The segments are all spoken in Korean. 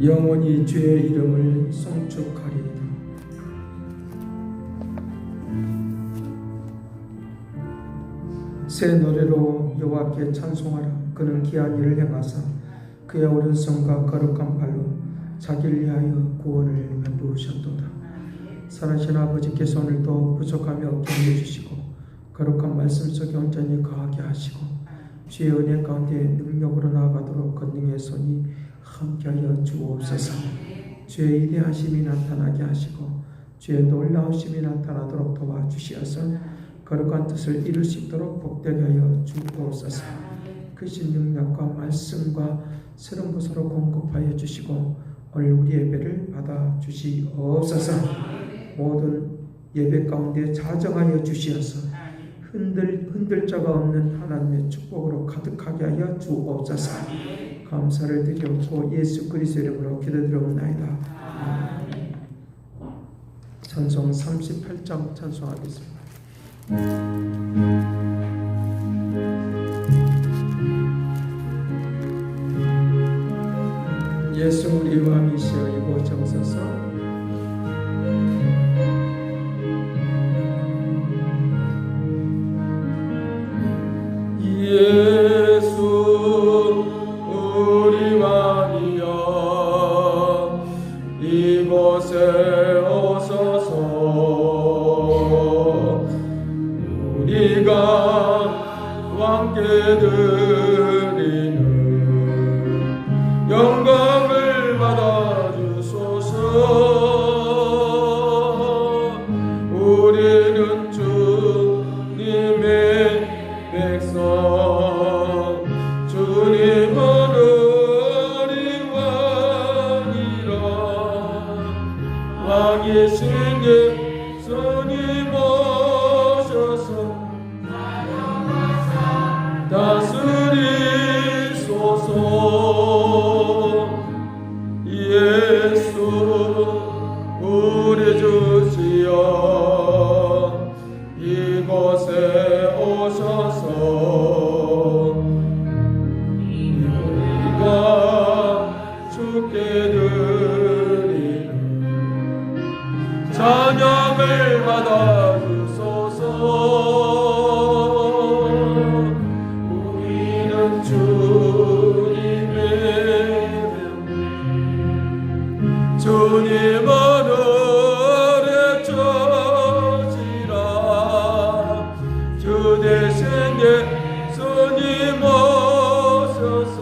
영원히 주의 이름을 송축하리이다. 새 노래로 여호와께 찬송하라. 그는 귀한 일을 행하사 그의 오른손과 거룩한 발로 자기를 위하여 구원을 베푸셨도다. 살아계신 아버지께서 오늘도 부족하며 격려주시고 거룩한 말씀 속에 온전히 거하게 하시고 주의 은혜 가운데 능력으로 나아가도록 권능의 손이 함께하여 주옵소서. 주의 위대하심이 나타나게 하시고 주의 놀라우심이 나타나도록 도와주시어서 거룩한 뜻을 이룰 수 있도록 복되게 하여 주옵소서. 크신 능력과 말씀과 새로운 것으로 공급하여 주시고 오늘 우리 예배를 받아 주시옵소서. 모든 예배 가운데 자정하여 주시어서 흔들 자가 없는 하나님의 축복으로 가득하게 하여 주옵소서. 감사를 드리옵고 예수 그리스도의 이름으로 기도드리옵나이다. 찬송 38장 찬송하겠습니다. 예수 우리 왕이시여 이곳 오소서. 예수 우리 왕이여 이곳에 오소서. 우리가 왕께 드리는 영광을 받아 주소서. 우리는 주님의 백성, 주님은 우리 왕이라. 왕이신 예수님 오셔서 다스리소서. 예수 우리 주시여 이곳에 오셔서 우리가 주께 드리는 찬양을 받아 주소서. 우리는 주님의 주님은 은혜 주시라. 주 대신 예수님 오셔서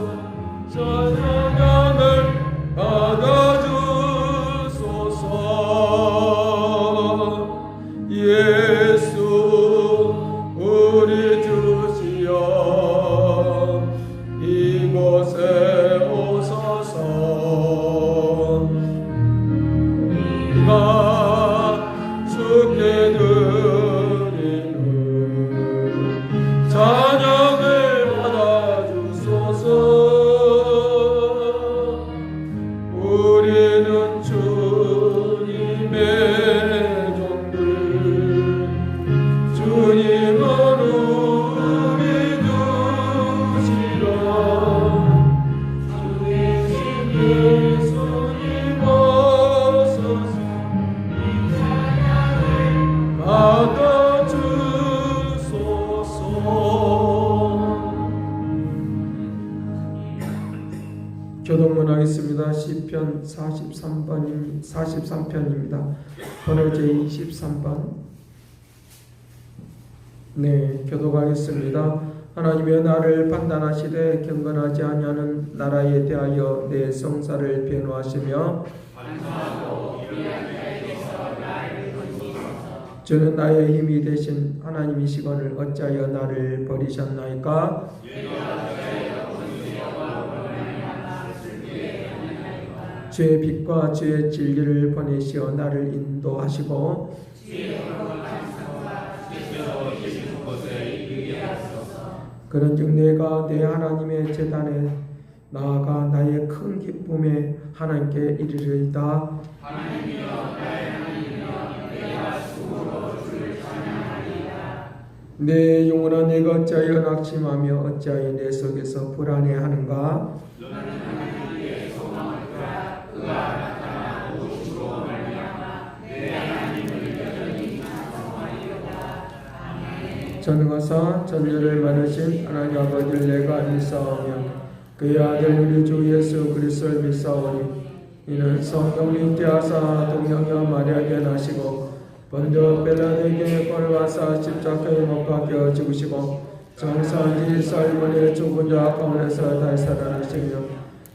찬양을 받아주소서. 예수 우리 주시여 이곳에 오소서. 우리가 주께 드리는 찬양을 받아 주소서. 우리는 주님의 종들, 주님은 우리 주시라. 주의 예수님 오소서 받아 주소서. 교독문 하겠습니다. 시편 43편입니다. 번호 제23번. 네, 교독하겠습니다. 하나님의 나를 판단하시되 경건하지 아니하는 나라에 대하여 내 성사를 변호하시며 주는 나의 힘이 되신 하나님이시거늘 어찌하여 나를 버리셨나이까? 주의 빛과 주의 진리를 보내시어 나를 인도하시고 그런즉 내가 내 하나님의 제단에 나아가 나의 큰 기쁨에 하나님께 이르리이다. 내 영혼아 내가 어찌하여 낙심하며 어찌하여 내 속에서 불안해하는가? 전능하사 전율을 많으신 하나님 아버지를 내가 믿사오며 그의 아들 우리 주 예수 그리스도를 믿사오니 이는 성령이 잉태하사 동정녀 마리아에게 나시고 본저 빌라도에게 걸어가사 십자가에 못 박혀 죽으시고 정사지 쌀문에 죽은 자 가운데서 다시 살아나시며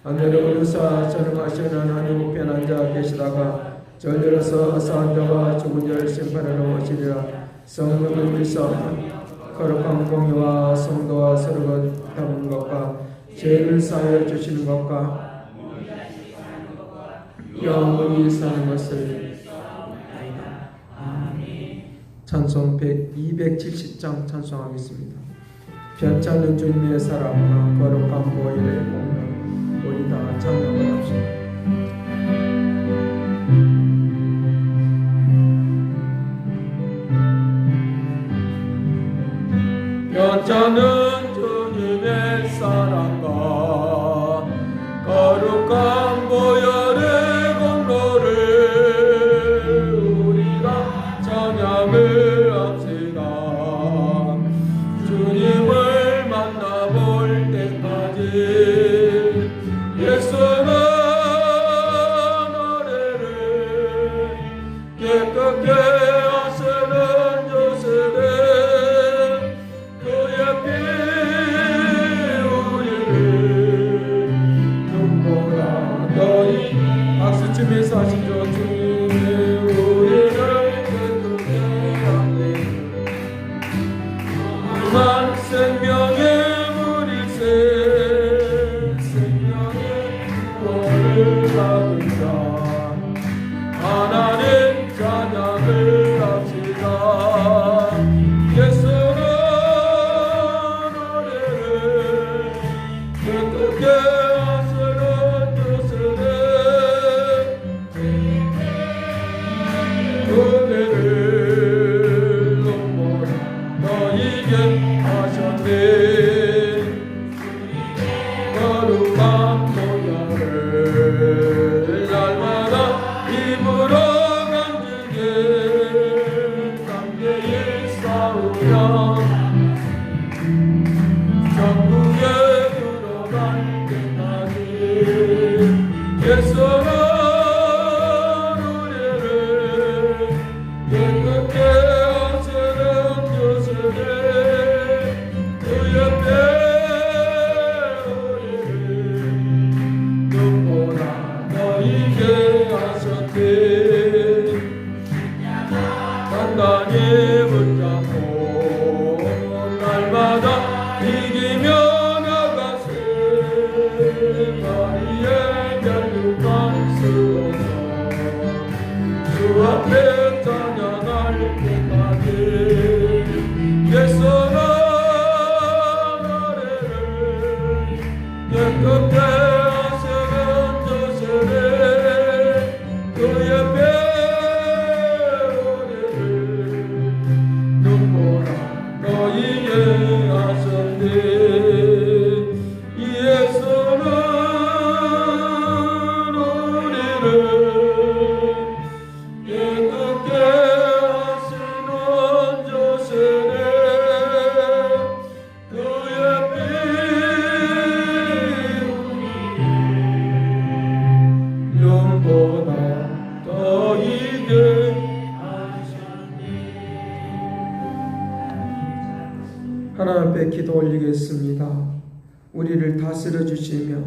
하늘에 오르사 전능하신 하나님 우편 앉아 계시다가 전율로서 사한 자와 죽은 자를 심판하러 오시리라. 성령을 믿사오며 거룩한 공의와 성도와 서로가 담은 것과 죄를 사하여 주시는 것과 영원히 사는 것을 찬송 270장 찬송하겠습니다. 변찮은 주님의 사랑과 거룩한 보혈의 공로 우리 다 찬양을 합시다. 변찮은 주님의 사랑과 거룩한 보혈의 공로를 우리가 찬양을 합시다. 주님을 만나볼 때까지 예수는 노래를 깨끗게 하시는 주시네. 박수치면서 하시죠. 주님의 우리를 깨끗게 하네. 그만 생명의 물일새 생명의 구원을 받은 자 하나님 찬양을 합시다. 예수는 노래를 깨끗게 거룩한 보혈을 날마다 입으로 간직해 담대히 싸우며 천국에 들어갈 때까지 예수는 우리를 깨끗게 하시는 주시네. 그 옆에 단단히 붙잡고 날마다 이기며 나가세. 마리의 면류관 쓰고서 주 앞에 찬양할 때까지 예수는 노래를 깨끗게 하시는 주시네. 그 옆에 너희에게 하셨네. 예수는 우리를 깨끗게 하시는 주시네. 그의 피 눈보다 더 이게 하나님 앞에 기도 올리겠습니다. 우리를 다스려 주시며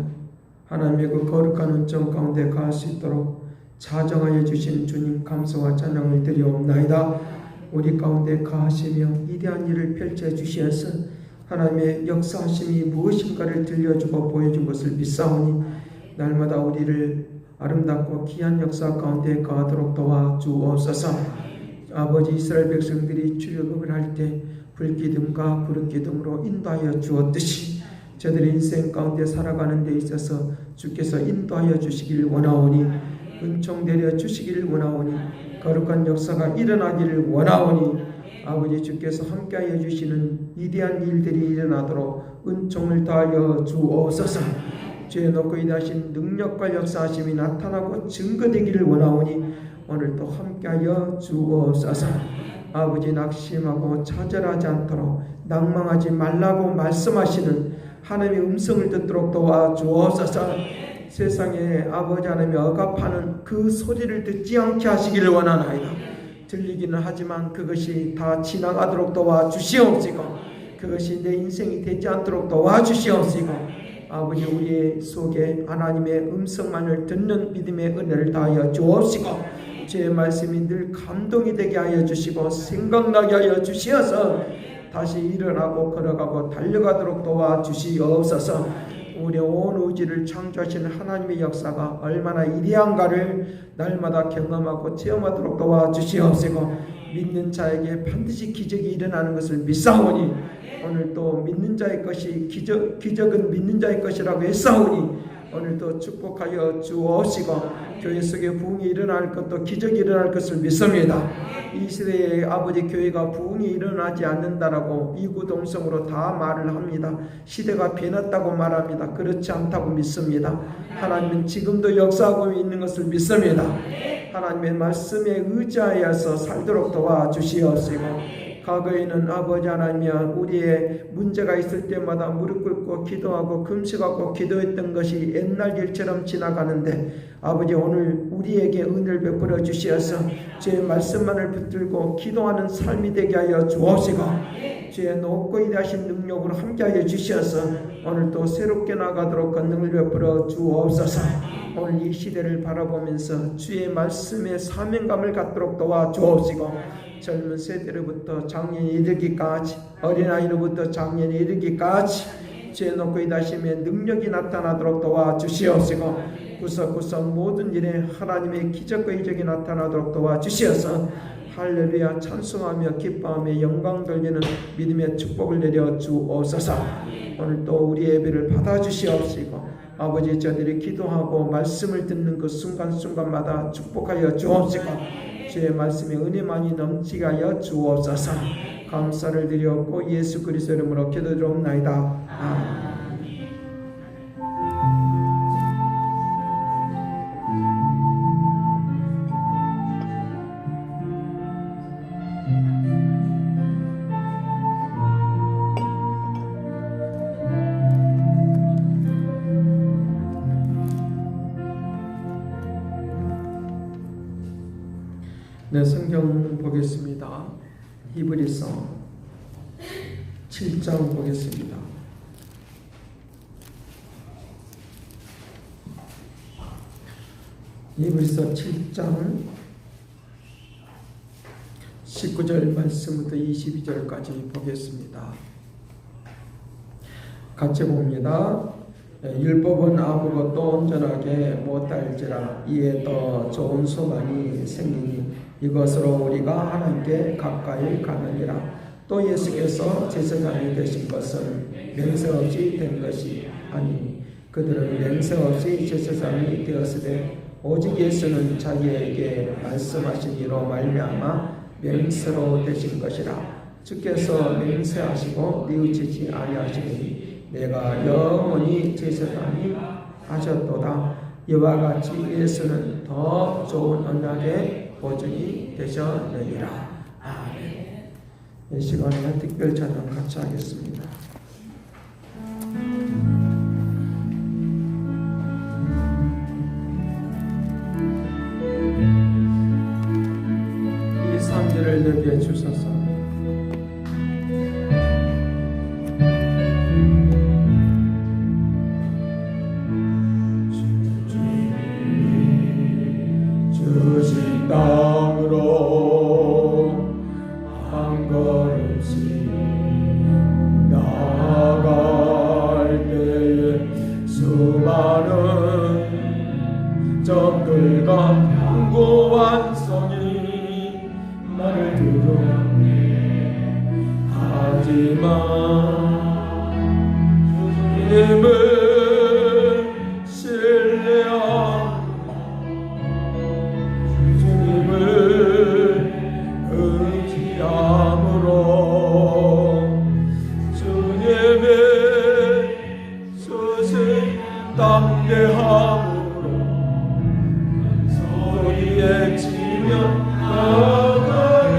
하나님의 그 거룩한 은총 가운데 갈 수 있도록 자정하여 주신 주님 감사와 찬양을 드리옵나이다. 우리 가운데 가하시며 위대한 일을 펼쳐 주시어서 하나님의 역사하심이 무엇인가를 들려주고 보여준 것을 믿사오니 날마다 우리를 아름답고 귀한 역사 가운데 가도록 도와주옵소서. 아버지 이스라엘 백성들이 출애굽을 할 때 불기둥과 부름기둥으로 인도하여 주었듯이 저들의 인생 가운데 살아가는 데 있어서 주께서 인도하여 주시길 원하오니 은총 내려 주시길 원하오니 거룩한 역사가 일어나기를 원하오니 아버지 주께서 함께하여 주시는 위대한 일들이 일어나도록 은총을 다하여 주옵소서. 죄 놓고 일하신 능력과 역사하심이 나타나고 증거되기를 원하오니 오늘도 함께하여 주옵소서. 아버지 낙심하고 좌절하지 않도록 낭망하지 말라고 말씀하시는 하나님의 음성을 듣도록 도와주옵소서. 세상에 아버지 하나님이 억압하는 그 소리를 듣지 않게 하시기를 원하나이다. 들리기는 하지만 그것이 다 지나가도록 도와주시옵시고, 그것이 내 인생이 되지 않도록 도와주시옵시고, 아버지 우리 속에 하나님의 음성만을 듣는 믿음의 은혜를 다하여 주옵시고, 주의 말씀이 늘 감동이 되게 하여 주시고 생각나게 하여 주시어서 다시 일어나고 걸어가고 달려가도록 도와주시옵소서. 우리 온 우주를 창조하시는 하나님의 역사가 얼마나 위대한가를 날마다 경험하고 체험하도록 도와주시옵시고, 믿는 자에게 반드시 기적이 일어나는 것을 믿사오니 오늘도 믿는 자의 것이 기적은 믿는 자의 것이라고 했사오니 오늘도 축복하여 주옵시고, 교회 속에 부흥이 일어날 것도 기적이 일어날 것을 믿습니다. 이 시대에 아버지 교회가 부흥이 일어나지 않는다라고 이구동성으로 다 말을 합니다. 시대가 변했다고 말합니다. 그렇지 않다고 믿습니다. 하나님은 지금도 역사하고 있는 것을 믿습니다. 하나님의 말씀에 의지하여서 살도록 도와주시옵시고, 과거에는 아버지 하나님이여 우리의 문제가 있을 때마다 무릎 꿇고 기도하고 금식하고 기도했던 것이 옛날 일처럼 지나가는데, 아버지 오늘 우리에게 은혜를 베풀어 주시어서 주의 말씀만을 붙들고 기도하는 삶이 되게 하여 주옵시고, 주의 높고 위대하신 능력으로 함께하여 주시어서 오늘도 새롭게 나가도록 권능을 베풀어 주옵소서. 오늘 이 시대를 바라보면서 주의 말씀에 사명감을 갖도록 도와주옵시고, 젊은 세대로부터 장년이 이르기까지, 어린아이로부터 장년이 이르기까지 주의 높고 위대하심의 능력이 나타나도록 도와주시옵시고, 구석구석 모든 일에 하나님의 기적과 이적이 나타나도록 도와주시어서 할렐루야 찬송하며 기뻐하며 영광 돌리는 믿음의 축복을 내려 주옵소서. 오늘 또 우리 예배를 받아주시옵시고, 아버지 저들이 기도하고 말씀을 듣는 그 순간순간마다 축복하여 주옵시고, 주의 말씀에 은혜만이 넘치게 하여 주옵소서. 감사를 드렸고 예수 그리스도 이름으로 기도드리옵나이다. 아멘. 네, 성경 보겠습니다. 히브리서 7장 보겠습니다. 히브리서 7장 19절 말씀부터 22절까지 보겠습니다. 같이 봅니다. 율법은 아무것도 온전하게 못할지라 이에 더 좋은 소망이 생기니 이것으로 우리가 하나님께 가까이 가느니라. 또 예수께서 제사장이 되신 것은 맹세 없이 된 것이 아니니 그들은 맹세 없이 제사장이 되었으되 오직 예수는 자기에게 말씀하신 이로 말미암아 맹세로 되신 것이라. 주께서 맹세하시고 뉘우치지 아니하시니 내가 영원히 제사장이 하셨도다. 이와 같이 예수는 더 좋은 언약의 보증이 되셨느니라. 아멘. 이 시간에 특별 찬양 같이 하겠습니다. 이 3절을 내게 주소서. 땅으로 한 걸음씩 나아갈 때에 수많은 적들과 견고한 성이 나를 두려워해. 하지만 주님을 신뢰하고 의지함으로 주님의 수신 담대함으로 큰 소리에 치며 나가리.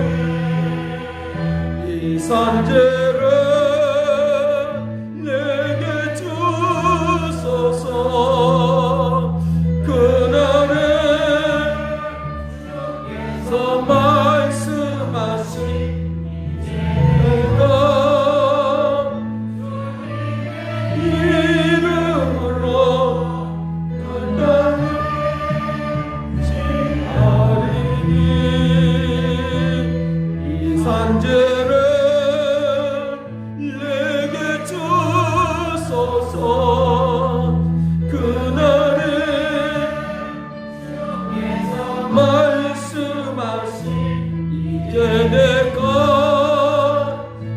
이제 내가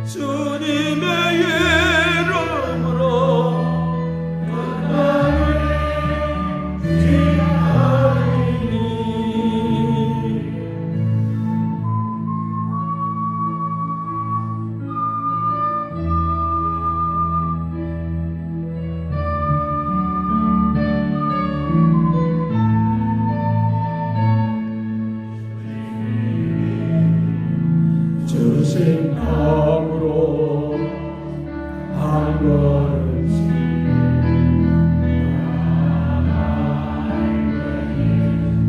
주님의 이름으로 나를 기다리니 주신 마음으로 한 걸음씩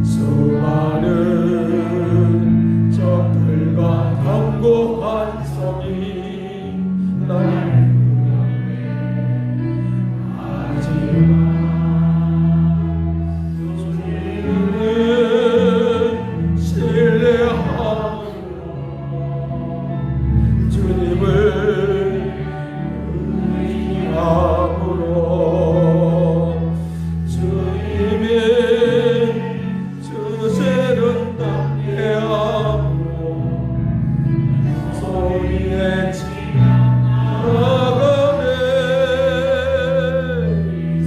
수많은 적들과 견고한 성이 나를 하지만 주님은 신뢰하고 주님을 의지함으로 주님이 주시는 담대함으로 소리에 지나가네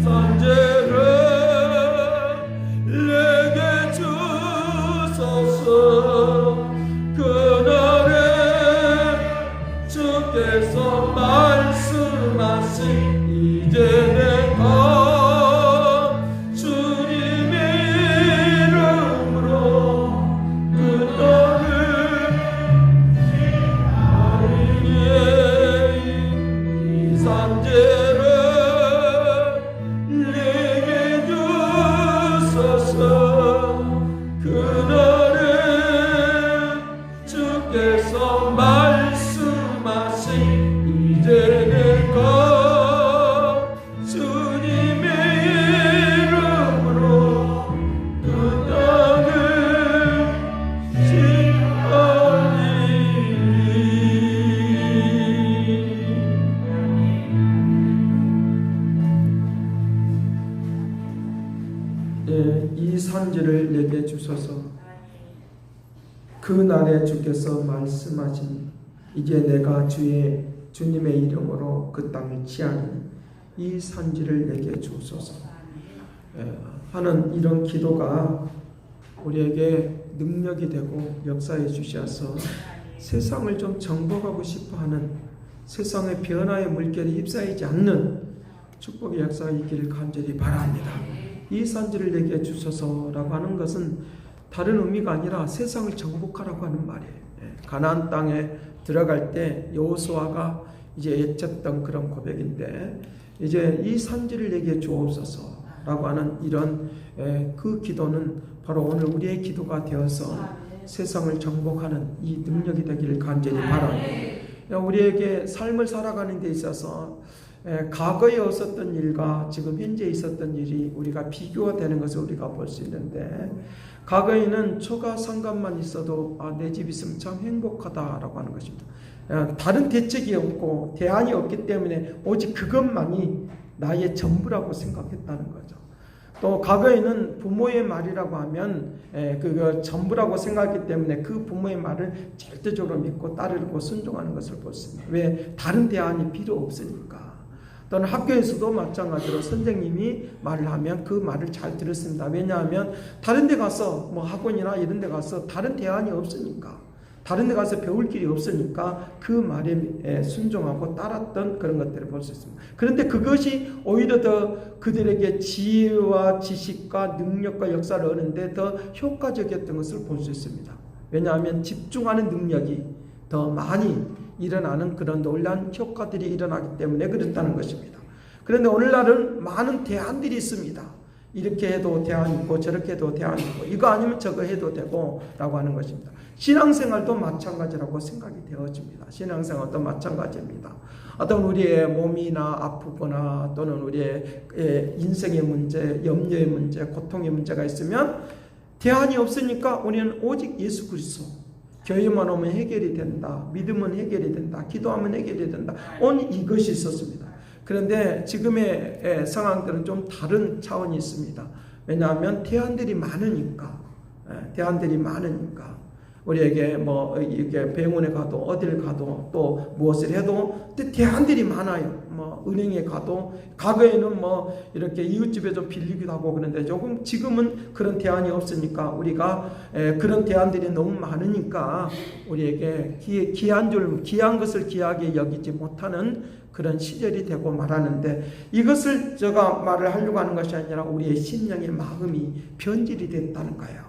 산재를 내게 주소서 그날에 주께서 말씀하신 이제 내가 주님의 이름으로 그 땅을 기다리니 이 산재를 내게 주소서 그날에 주께서 말씀하신 이제 내가 주님의 이름으로 그 땅을 지나리니 이 산지를 내게 주소서 그 날에 주께서 말씀하신 이제 내가 주님의 이름으로 그 땅을 취하니 이 산지를 내게 주소서 하는 이런 기도가 우리에게 능력이 되고 역사해 주셔서 세상을 좀 정복하고 싶어하는 세상의 변화의 물결에 휩싸이지 않는 축복의 역사가 있기를 간절히 바랍니다. 이 산지를 내게 주소서라고 하는 것은 다른 의미가 아니라 세상을 정복하라고 하는 말이에요. 가나안 땅에 들어갈 때 여호수아가 이제 외쳤던 그런 고백인데 이제 이 산지를 내게 주옵소서라고 하는 이런 그 기도는 바로 오늘 우리의 기도가 되어서 세상을 정복하는 이 능력이 되기를 간절히 바랍니다. 우리에게 삶을 살아가는 데 있어서 과거에 있었던 일과 지금 현재 있었던 일이 우리가 비교가 되는 것을 우리가 볼 수 있는데 과거에는 초가 상관만 있어도 내 집 있으면 참 행복하다라고 하는 것입니다. 다른 대책이 없고 대안이 없기 때문에 오직 그것만이 나의 전부라고 생각했다는 거죠. 또 과거에는 부모의 말이라고 하면 그거 전부라고 생각했기 때문에 그 부모의 말을 절대적으로 믿고 따르고 순종하는 것을 볼 수 있습니다. 왜? 다른 대안이 필요 없으니까. 또는 학교에서도 마찬가지로 선생님이 말을 하면 그 말을 잘 들었습니다. 왜냐하면 다른 데 가서 뭐 학원이나 이런 데 가서 다른 대안이 없으니까, 다른 데 가서 배울 길이 없으니까 그 말에 순종하고 따랐던 그런 것들을 볼 수 있습니다. 그런데 그것이 오히려 더 그들에게 지혜와 지식과 능력과 역사를 얻는데 더 효과적이었던 것을 볼 수 있습니다. 왜냐하면 집중하는 능력이 더 많이 일어나는 그런 놀라운 효과들이 일어나기 때문에 그렇다는 것입니다. 그런데 오늘날은 많은 대안들이 있습니다. 이렇게 해도 대안이 있고 저렇게 해도 대안이 있고 이거 아니면 저거 해도 되고 라고 하는 것입니다. 신앙생활도 마찬가지라고 생각이 되어집니다. 신앙생활도 마찬가지입니다. 어떤 우리의 몸이나 아프거나 또는 우리의 인생의 문제, 염려의 문제, 고통의 문제가 있으면 대안이 없으니까 우리는 오직 예수 그리스도 교회만 오면 해결이 된다. 믿으면 해결이 된다. 기도하면 해결이 된다. 오늘 이것이 있었습니다. 그런데 지금의 상황들은 좀 다른 차원이 있습니다. 왜냐하면 대안들이 많으니까. 우리에게 뭐 이게 병원에 가도 어딜 가도 또 무엇을 해도 대안들이 많아요. 뭐 은행에 가도 과거에는 뭐 이렇게 이웃집에 좀 빌리기도 하고 그런데 조금 지금은 그런 대안이 없으니까 우리가 그런 대안들이 너무 많으니까 우리에게 귀한 것을 귀하게 여기지 못하는 그런 시절이 되고 말하는데, 이것을 제가 말을 하려고 하는 것이 아니라 우리의 심령의 마음이 변질이 됐다는 거예요.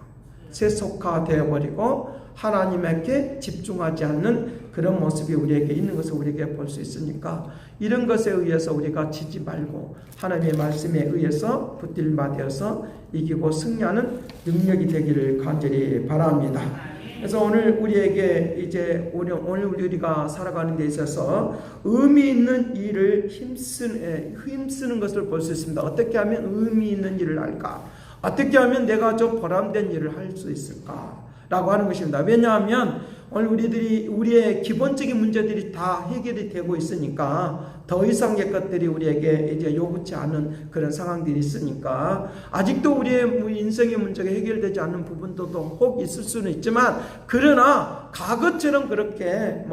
세속화되어 버리고 하나님에게 집중하지 않는 그런 모습이 우리에게 있는 것을 우리에게 볼 수 있으니까, 이런 것에 의해서 우리가 지지 말고 하나님의 말씀에 의해서 붙들마 되어서 이기고 승리하는 능력이 되기를 간절히 바랍니다. 그래서 오늘 우리에게 이제 오늘 우리가 살아가는 데 있어서 의미 있는 일을 힘쓰는 것을 볼 수 있습니다. 어떻게 하면 의미 있는 일을 할까? 어떻게 하면 내가 좀 보람된 일을 할 수 있을까? 라고 하는 것입니다. 왜냐하면 오늘 우리의 기본적인 문제들이 다 해결이 되고 있으니까, 더 이상의 것들이 우리에게 이제 요구치 않은 그런 상황들이 있으니까, 아직도 우리의 인생의 문제가 해결되지 않는 부분도 혹 있을 수는 있지만, 그러나 과거처럼 그렇게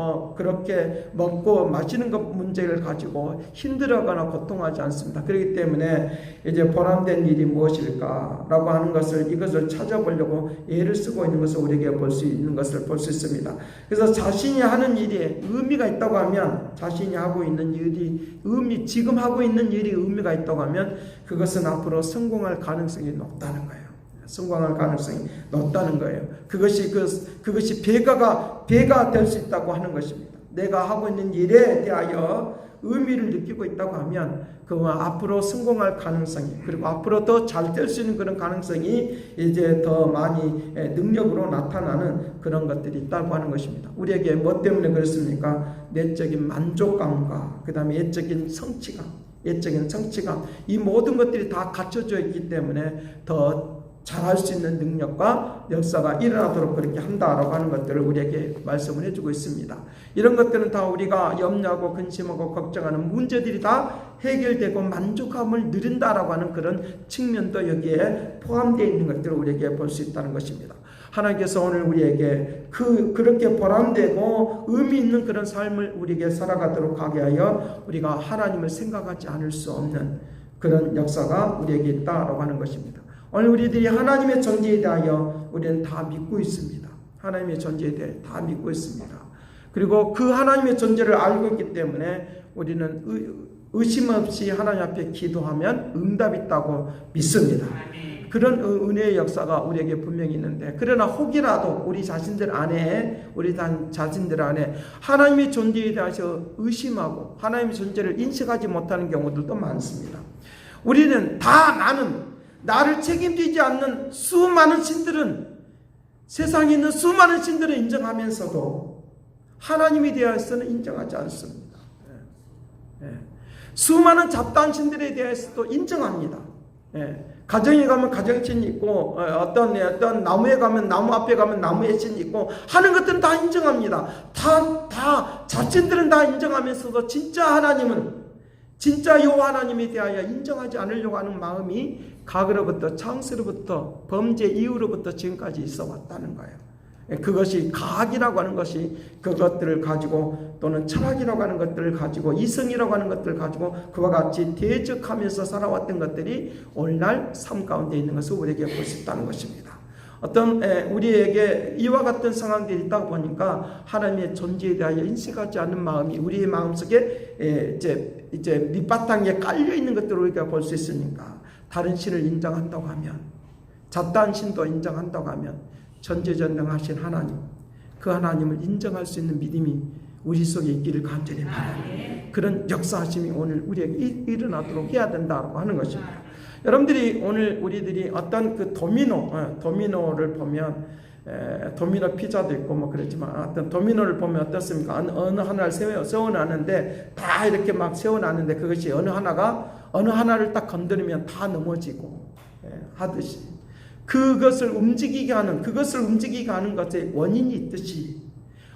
먹고 마시는 것 문제를 가지고 힘들어하거나 고통하지 않습니다. 그렇기 때문에 이제 보람된 일이 무엇일까라고 하는 것을, 이것을 찾아보려고 애를 쓰고 있는 것을 우리에게 볼 수 있는 것을 볼 수 있습니다. 그래서 자신이 하는 일에 의미가 있다고 하면, 자신이 하고 있는 일이 지금 하고 있는 일이 의미가 있다고 하면, 그것은 앞으로 성공할 가능성이 높다는 거예요. 성공할 가능성이 높다는 거예요. 그것이 배가 될 수 있다고 하는 것입니다. 내가 하고 있는 일에 대하여 의미를 느끼고 있다고 하면, 그와 앞으로 성공할 가능성이, 그리고 앞으로 더 잘 될 수 있는 그런 가능성이 이제 더 많이 능력으로 나타나는 그런 것들이 있다고 하는 것입니다. 우리에게 뭐 때문에 그렇습니까? 내적인 만족감과 그 다음에 외적인 성취감, 이 모든 것들이 다 갖춰져 있기 때문에 더 잘할 수 있는 능력과 역사가 일어나도록 그렇게 한다라고 하는 것들을 우리에게 말씀을 해주고 있습니다. 이런 것들은 다 우리가 염려하고 근심하고 걱정하는 문제들이 다 해결되고 만족함을 누린다라고 하는 그런 측면도 여기에 포함되어 있는 것들을 우리에게 볼 수 있다는 것입니다. 하나님께서 오늘 우리에게 그렇게 보람되고 의미 있는 그런 삶을 우리에게 살아가도록 하게 하여 우리가 하나님을 생각하지 않을 수 없는 그런 역사가 우리에게 있다라고 하는 것입니다. 오늘 우리들이 하나님의 존재에 대하여 우리는 다 믿고 있습니다. 하나님의 존재에 대해 다 믿고 있습니다. 그리고 그 하나님의 존재를 알고 있기 때문에 우리는 의심 없이 하나님 앞에 기도하면 응답이 있다고 믿습니다. 그런 은혜의 역사가 우리에게 분명히 있는데, 그러나 혹이라도 우리 자신들 안에 하나님의 존재에 대해서 의심하고 하나님의 존재를 인식하지 못하는 경우들도 많습니다. 우리는 나를 책임지지 않는 수많은 신들은, 세상에 있는 수많은 신들을 인정하면서도 하나님에 대해서는 인정하지 않습니다. 수많은 잡다한 신들에 대해서도 인정합니다. 가정에 가면 가정신이 있고, 어떤 나무에 가면 나무 앞에 가면 나무의 신이 있고 하는 것들은 다 인정합니다. 다 자신들은 다 인정하면서도 진짜 여호와 하나님에 대하여 인정하지 않으려고 하는 마음이 과거로부터, 창세로부터, 범죄 이후로부터 지금까지 있어 왔다는 거예요. 그것이 과학이라고 하는 것이 그것들을 가지고, 또는 철학이라고 하는 것들을 가지고, 이성이라고 하는 것들을 가지고 그와 같이 대적하면서 살아왔던 것들이 오늘날 삶 가운데 있는 것을 우리에게 볼 수 있다는 것입니다. 우리에게 이와 같은 상황들이 있다 보니까 하나님의 존재에 대하여 인식하지 않는 마음이 우리의 마음속에 이제 밑바탕에 깔려 있는 것들을 우리가 볼 수 있으니까, 다른 신을 인정한다고 하면, 잡다한 신도 인정한다고 하면, 전지전능하신 하나님, 그 하나님을 인정할 수 있는 믿음이 우리 속에 있기를 간절히 바랍니다. 그런 역사하심이 오늘 우리에게 일어나도록 해야 된다고 하는 것입니다. 여러분들이 오늘 우리들이 어떤 그 도미노를 보면, 도미노 피자도 있고 뭐 그렇지만, 어떤 도미노를 보면 어떻습니까? 어느 하나를 세워놨는데, 다 이렇게 막 세워놨는데, 그것이 어느 하나를 딱 건드리면 다 넘어지고 하듯이, 그것을 움직이게 하는 것에 원인이 있듯이,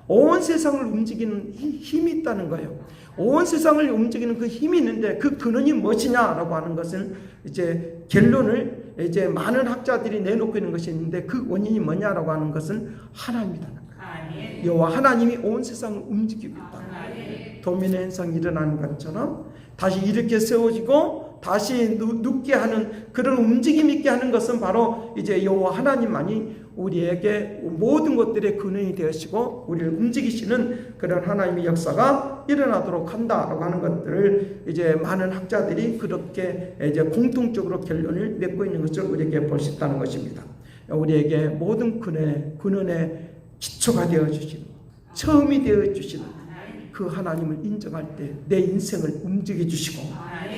온 세상을 움직이는 힘이 있다는 거예요. 온 세상을 움직이는 그 힘이 있는데, 그 근원이 무엇이냐라고 하는 것은 이제 결론을 이제 많은 학자들이 내놓고 있는 것이 있는데 그 원인이 뭐냐라고 하는 것은 하나님이라는 거예요. 여호와 하나님이 온 세상을 움직이고 있다. 도민의 현상이 일어나는 것처럼 다시 이렇게 세워지고 다시 눕게 하는 그런 움직임 있게 하는 것은 바로 이제 여호와 하나님만이 우리에게 모든 것들의 근원이 되시고 우리를 움직이시는 그런 하나님의 역사가 일어나도록 한다라고 하는 것들을 이제 많은 학자들이 그렇게 이제 공통적으로 결론을 맺고 있는 것을 우리에게 볼 수 있다는 것입니다. 우리에게 모든 근원의 기초가 되어 주시는, 처음이 되어 주시는 그 하나님을 인정할 때 내 인생을 움직여 주시고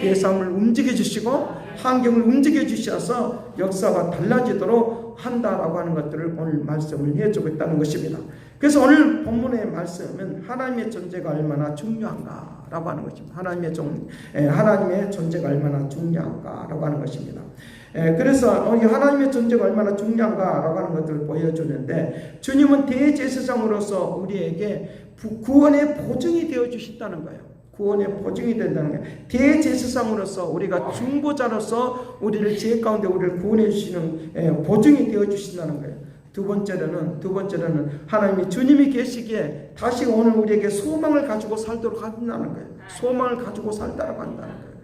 내 삶을 움직여 주시고 환경을 움직여 주셔서 역사가 달라지도록 한다라고 하는 것들을 오늘 말씀을 해주고 있다는 것입니다. 그래서 오늘 본문의 말씀은 하나님의 존재가 얼마나 중요한가라고 하는 것입니다. 하나님의 존재가 얼마나 중요한가라고 하는 것입니다. 그래서 하나님의 존재가 얼마나 중요한가라고 하는 것들을 보여주는데 주님은 대제사장으로서 우리에게 구원의 보증이 되어 주신다는 거예요. 구원의 보증이 된다는 거예요. 대제사장으로서 우리가 중보자로서 우리를 죄 가운데 우리를 구원해 주시는 보증이 되어 주신다는 거예요. 두 번째로는 하나님이 주님이 계시기에 다시 오늘 우리에게 소망을 가지고 살도록 한다는 거예요. 소망을 가지고 살도록 한다는 거예요.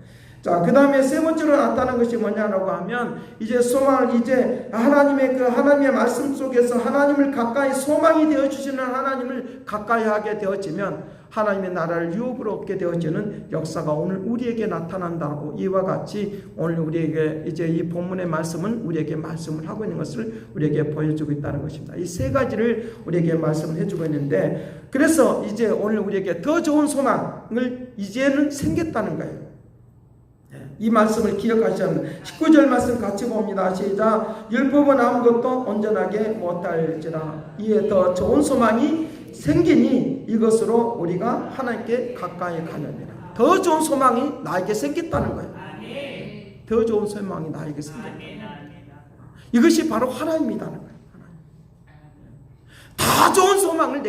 자, 그 다음에 세 번째로 나타난 것이 뭐냐라고 하면 이제 소망을 이제 하나님의 말씀 속에서 하나님을 가까이 소망이 되어 주시는 하나님을 가까이 하게 되어지면 하나님의 나라를 유업으로 얻게 되어지는 역사가 오늘 우리에게 나타난다고 이와 같이 오늘 우리에게 이제 이 본문의 말씀은 우리에게 말씀을 하고 있는 것을 우리에게 보여주고 있다는 것입니다. 이 세 가지를 우리에게 말씀을 해주고 있는데 그래서 이제 오늘 우리에게 더 좋은 소망을 이제는 생겼다는 거예요. 이 말씀을 기억하셔야 합니다. 19절 말씀 같이 봅니다. 시작. 율법은 아무것도 온전하게 못할지라 이에 더 좋은 소망이 생기니 이것으로 우리가 하나님께 가까이 가느니라. 더 좋은 소망이 나에게 생겼다는 거예요. 더 좋은 소망이 나에게 생겼다. 이것이 바로 하나님이라는 거예요. 더 좋은 소망을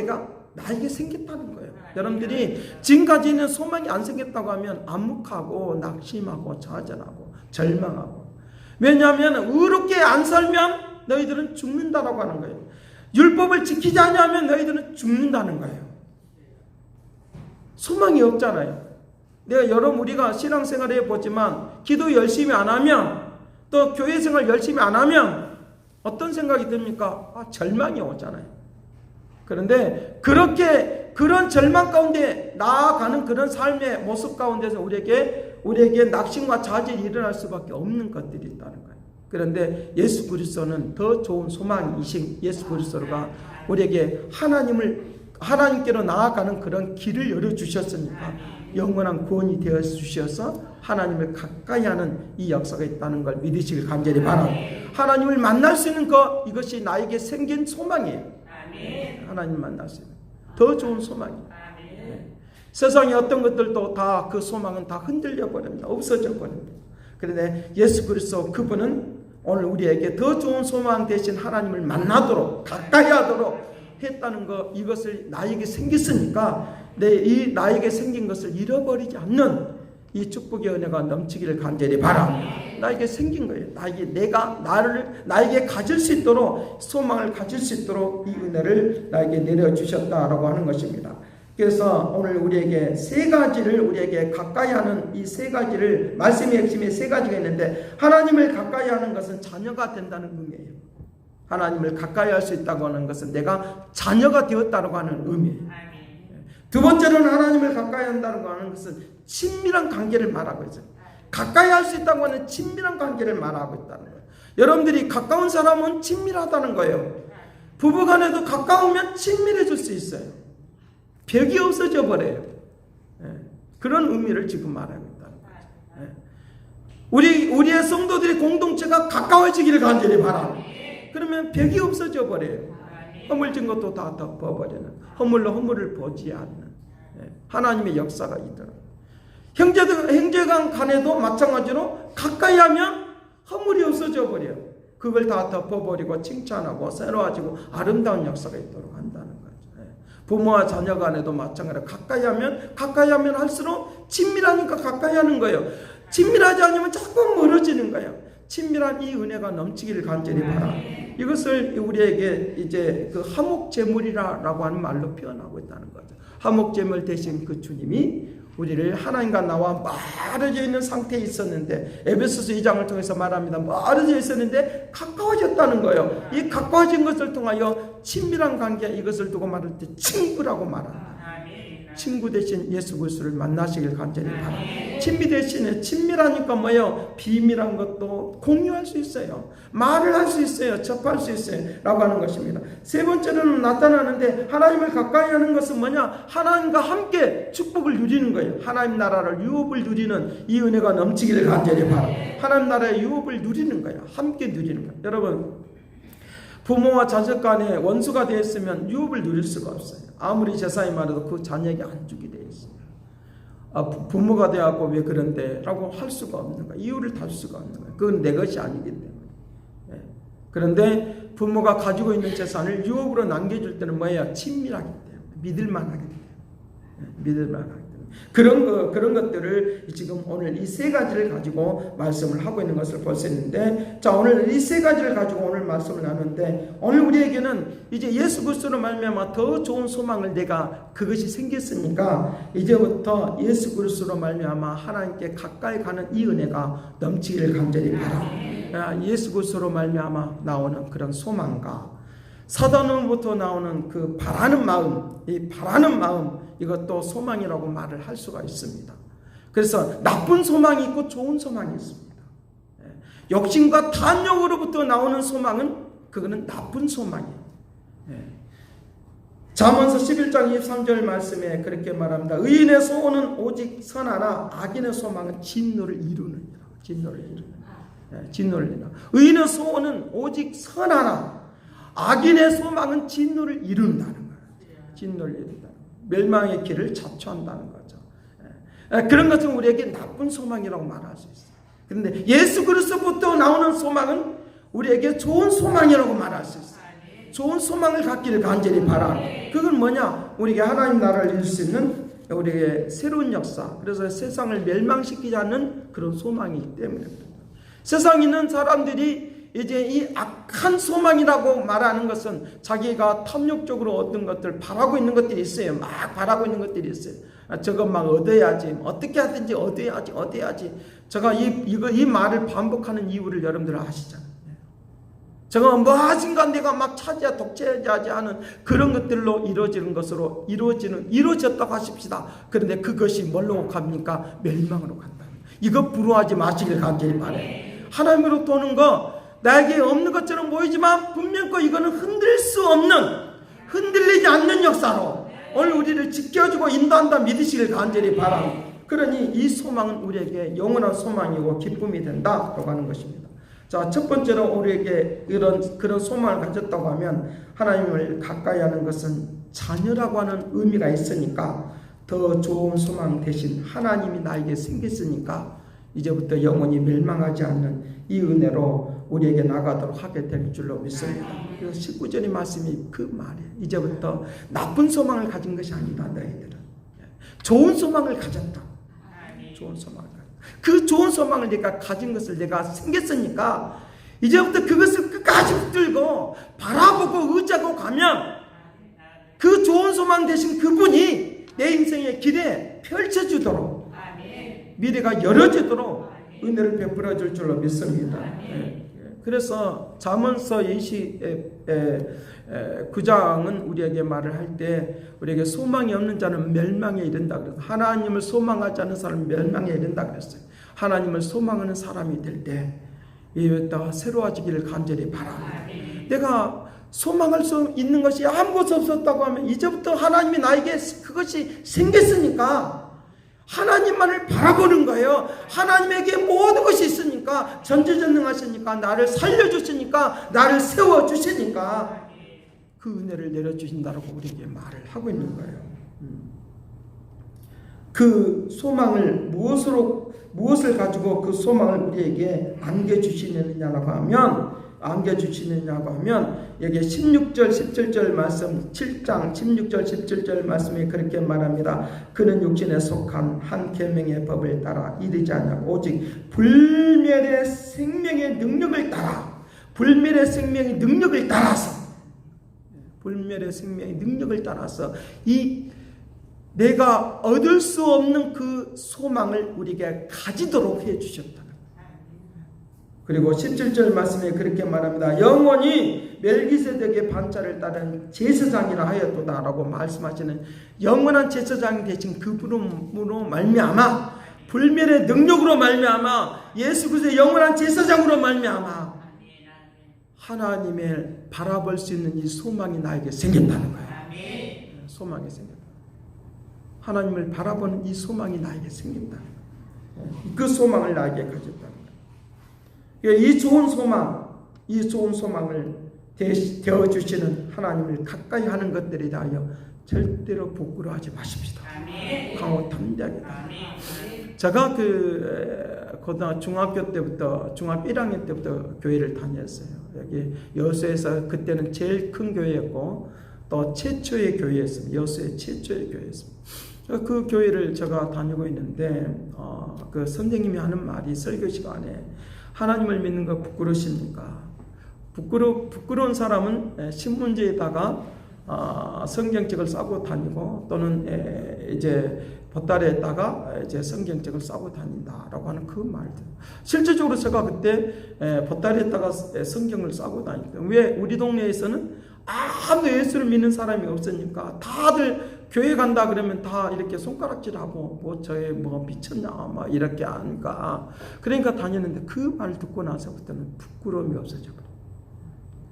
나에게 생겼다는 거예요. 여러분들이 지금까지는 소망이 안 생겼다고 하면 암묵하고 낙심하고 좌절하고 절망하고, 왜냐하면 의롭게 안 살면 너희들은 죽는다라고 하는 거예요. 율법을 지키지 않으면 너희들은 죽는다는 거예요. 소망이 없잖아요. 우리가 신앙생활을 해보지만 기도 열심히 안 하면 또 교회생활 열심히 안 하면 어떤 생각이 듭니까? 절망이 오잖아요. 그런데 그런 절망 가운데 나아가는 그런 삶의 모습 가운데서 우리에게 낙심과 좌절이 일어날 수밖에 없는 것들이 있다는 거예요. 그런데 예수 그리스도는 더 좋은 소망이신 예수 그리스도가 우리에게 하나님께로 나아가는 그런 길을 열어주셨으니까 영원한 구원이 되어 주셔서 하나님을 가까이 하는 이 역사가 있다는 걸 믿으시길 간절히 바랍니다. 하나님을 만날 수 있는 이것이 나에게 생긴 소망이에요. 하나님 만날 수 있는 더 좋은 소망이에요. 세상의 어떤 것들도 다 그 소망은 다 흔들려 버립니다. 없어져 버립니다. 그런데 예수 그리스도 그분은 오늘 우리에게 더 좋은 소망 대신 하나님을 만나도록 가까이 하도록 했다는 것, 이것을 나에게 생겼으니까 나에게 생긴 것을 잃어버리지 않는 이 축복의 은혜가 넘치기를 간절히 바랍니다. 나에게 생긴 거예요. 나에게 가질 수 있도록, 소망을 가질 수 있도록 이 은혜를 나에게 내려주셨다라고 하는 것입니다. 그래서 오늘 우리에게 세 가지를 우리에게 가까이 하는 이 세 가지를, 말씀의 핵심에 세 가지가 있는데, 하나님을 가까이 하는 것은 자녀가 된다는 의미예요. 하나님을 가까이 할 수 있다고 하는 것은 내가 자녀가 되었다고 하는 의미예요. 두 번째로는 하나님을 가까이 한다고 하는 것은 친밀한 관계를 말하고 있어요. 가까이 할 수 있다고 하는 친밀한 관계를 말하고 있다는 거예요. 여러분들이 가까운 사람은 친밀하다는 거예요. 부부간에도 가까우면 친밀해질 수 있어요. 벽이 없어져 버려요. 그런 의미를 지금 말하고 있다는 거죠. 우리의 성도들의 공동체가 가까워지기를 간절히 바랍니다. 그러면 벽이 없어져 버려요. 허물진 것도 다 덮어버리는, 허물로 허물을 보지 않는 하나님의 역사가 있더라고요. 형제간 간에도 마찬가지로 가까이 하면 허물이 없어져 버려요. 그걸 다 덮어버리고 칭찬하고 새로워지고 아름다운 역사가 있도록 한다는 거죠. 부모와 자녀 간에도 마찬가지로 가까이 하면 할수록 친밀하니까 가까이 하는 거예요. 친밀하지 않으면 자꾸 멀어지는 거예요. 친밀한 이 은혜가 넘치기를 간절히 바라. 이것을 우리에게 이제 그 화목제물이라고 하는 말로 표현하고 있다는 거죠. 화목제물 대신 그 주님이 우리를 하나님과 나와 멀어져 있는 상태에 있었는데, 에베소서 2장을 통해서 말합니다. 멀어져 있었는데 가까워졌다는 거예요. 이 가까워진 것을 통하여 친밀한 관계, 이것을 두고 말할 때 친구라고 말합니다. 친구 대신 예수 그리스도를 만나시길 간절히 바랍니다. 친미 대신에 친밀하니까 뭐예요? 비밀한 것도 공유할 수 있어요. 말을 할 수 있어요. 접할 수 있어요. 라고 하는 것입니다. 세 번째로는 나타나는데, 하나님을 가까이 하는 것은 뭐냐? 하나님과 함께 축복을 누리는 거예요. 하나님 나라를 유업을 누리는 이 은혜가 넘치기를 간절히 바랍니다. 하나님 나라의 유업을 누리는 거예요. 함께 누리는 거예요. 여러분, 부모와 자식 간에 원수가 되었으면 유업을 누릴 수가 없어요. 아무리 제사에 말해도 그 자녀에게 안 주게 되어 있어요. 부모가 되어갖고 왜 그런데? 라고 할 수가 없는 거예요. 이유를 달 수가 없는 거예요. 그건 내 것이 아니기 때문에. 그런데 부모가 가지고 있는 재산을 유업으로 남겨줄 때는 뭐예요? 친밀하기 때문에. 믿을만하기 때문에. 믿을만하기 때문에. 그런 것들을 지금 오늘 이 세 가지를 가지고 말씀을 하고 있는 것을 볼 수 있는데, 자, 오늘 이 세 가지를 가지고 오늘 말씀을 나누는데, 오늘 우리에게는 이제 예수 그리스도로 말미암아 더 좋은 소망을 내가 그것이 생겼으니까 이제부터 예수 그리스도로 말미암아 하나님께 가까이 가는 이 은혜가 넘치기를 간절히 바라. 예수 그리스도로 말미암아 나오는 그런 소망과 사단으로부터 나오는 그 바라는 마음, 이 바라는 마음, 이것도 소망이라고 말을 할 수가 있습니다. 그래서 나쁜 소망이 있고 좋은 소망이 있습니다. 욕심과 탐욕으로부터 나오는 소망은 그거는 나쁜 소망이에요. 잠언서 11장 23절 말씀에 그렇게 말합니다. 의인의 소원은 오직 선하나 악인의 소망은 진노를 이루느니라. 진노를 이루느니라. 진노를 이루느니라. 의인의 소원은 오직 선하나 악인의 소망은 진노를 이룬다는 거예요. 진노를 이룬다. 멸망의 길을 자초한다는 거죠. 그런 것은 우리에게 나쁜 소망이라고 말할 수 있어요. 그런데 예수 그리스도부터 나오는 소망은 우리에게 좋은 소망이라고 말할 수 있어요. 좋은 소망을 갖기를 간절히 바랍니다. 그건 뭐냐? 우리에게 하나님 나라를 이룰 수 있는 우리에게 새로운 역사, 그래서 세상을 멸망시키지 않는 그런 소망이기 때문입니다. 세상에 있는 사람들이 이제 이 악한 소망이라고 말하는 것은 자기가 탐욕적으로 어떤 것들 바라고 있는 것들이 있어요. 막 바라고 있는 것들이 있어요. 저거 막 얻어야지, 어떻게 하든지 얻어야지. 제가 이 말을 반복하는 이유를 여러분들 아시잖아요. 저거 무엇인가 내가 막 차지야 독재하지 하는 그런 것들로 이루어지는 것으로 이루어졌다고 하십시다. 그런데 그것이 뭘로 갑니까? 멸망으로 간다. 이거 부러워하지 마시길 간절히 바래요. 하나님으로부터 오는 거 나에게 없는 것처럼 보이지만 분명코 이거는 흔들리지 않는 역사로 오늘 우리를 지켜주고 인도한다 믿으시길 간절히 바랍니다. 그러니 이 소망은 우리에게 영원한 소망이고 기쁨이 된다라고 하는 것입니다. 자, 첫 번째로 우리에게 그런 소망을 가졌다고 하면 하나님을 가까이 하는 것은 자녀라고 하는 의미가 있으니까 더 좋은 소망 대신 하나님이 나에게 생겼으니까 이제부터 영원히 멸망하지 않는 이 은혜로 우리에게 나가도록 하게 될 줄로 믿습니다. 그래서 19절의 말씀이 그 말이에요. 이제부터 나쁜 소망을 가진 것이 아니다. 너희들은 좋은 소망을 가졌다. 좋은 소망을 가졌다. 그 좋은 소망을 내가 가진 것을 내가 생겼으니까 이제부터 그것을 끝까지 붙들고 바라보고 의지하고 가면 그 좋은 소망 대신 그분이 내 인생의 길에 펼쳐주도록 미래가 열어지도록 은혜를 베풀어 줄 줄로 믿습니다. 그래서 잠언서 29장은 우리에게 말을 할 때 우리에게 소망이 없는 자는 멸망에 이른다 그랬어요. 하나님을 소망하지 않는 사람은 멸망에 이른다 그랬어요. 하나님을 소망하는 사람이 될 때 이외다 새로워지기를 간절히 바랍니다. 내가 소망할 수 있는 것이 아무것도 없었다고 하면 이제부터 하나님이 나에게 그것이 생겼으니까 하나님만을 바라보는 거예요. 하나님에게 모든 것이 있으니까, 전지전능하시니까, 나를 살려주시니까, 나를 세워주시니까 그 은혜를 내려주신다고 우리에게 말을 하고 있는 거예요. 그 소망을 무엇을 가지고 그 소망을 우리에게 안겨주시느냐라고 하면 안겨주시느냐고 하면 여기 16절 17절 말씀 7장 16절 17절 말씀에 그렇게 말합니다. 그는 육신에 속한 한 계명의 법을 따라 이르지 않냐고 오직 불멸의 생명의 능력을 따라 불멸의 생명의 능력을 따라서 불멸의 생명의 능력을 따라서 이 내가 얻을 수 없는 그 소망을 우리에게 가지도록 해주셨다. 그리고 17절 말씀에 그렇게 말합니다. 영원히 멜기세덱의 반차를 따른 제사장이라 하였도다 라고 말씀하시는 영원한 제사장이 되신 그분으로 말미암아 불멸의 능력으로 말미암아 예수 그리스도의 영원한 제사장으로 말미암아 하나님을 바라볼 수 있는 이 소망이 나에게 생겼다는 거예요. 소망이 생겼다. 하나님을 바라보는 이 소망이 나에게 생긴다. 그 소망을 나에게 가졌다. 이 좋은 소망을 되어주시는 하나님을 가까이 하는 것들에 대하여 절대로 부끄러워하지 마십시다. 강호 담대하게. 제가 중학교 때부터 중학교 1학년 때부터 교회를 다녔어요. 여기 여수에서 그때는 제일 큰 교회였고 또 최초의 교회였습니다. 여수의 최초의 교회였습니다. 그 교회를 제가 다니고 있는데 그 선생님이 하는 말이 설교 시간에 하나님을 믿는 거 부끄러우십니까? 부끄러운 사람은 신문지에다가 성경책을 싸고 다니고 또는 이제 보따리에다가 이제 성경책을 싸고 다닌다라고 하는 그 말들. 실제적으로 제가 그때 보따리에다가 성경을 싸고 다녔어요. 왜 우리 동네에서는 아무도 예수를 믿는 사람이 없으니까 다들 교회 간다 그러면 다 이렇게 손가락질하고 뭐 저에 뭐 미쳤냐 막 이렇게 하니까 그러니까 다녔는데 그 말 듣고 나서부터는 부끄러움이 없어져 버려.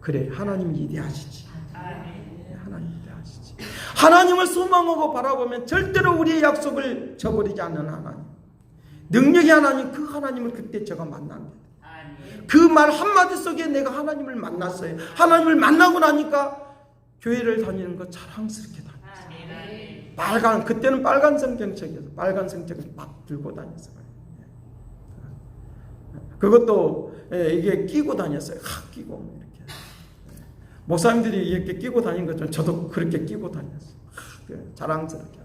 그래 하나님이 이대하시지. 하나님 이대하시지. 하나님을 소망하고 바라보면 절대로 우리의 약속을 저버리지 않는 하나님. 능력의 하나님 그 하나님을 그때 제가 만난 거예요. 그 말 한마디 속에 내가 하나님을 만났어요. 하나님을 만나고 나니까 교회를 다니는 거 자랑스럽게 다녔어요. 그때는 빨간 성경책이어서 빨간 성경책을 막 들고 다녔어요. 그것도 이게 끼고 다녔어요. 끼고 이렇게. 목사님들이 이렇게 끼고 다닌 것처럼 저도 그렇게 끼고 다녔어요. 자랑스럽게.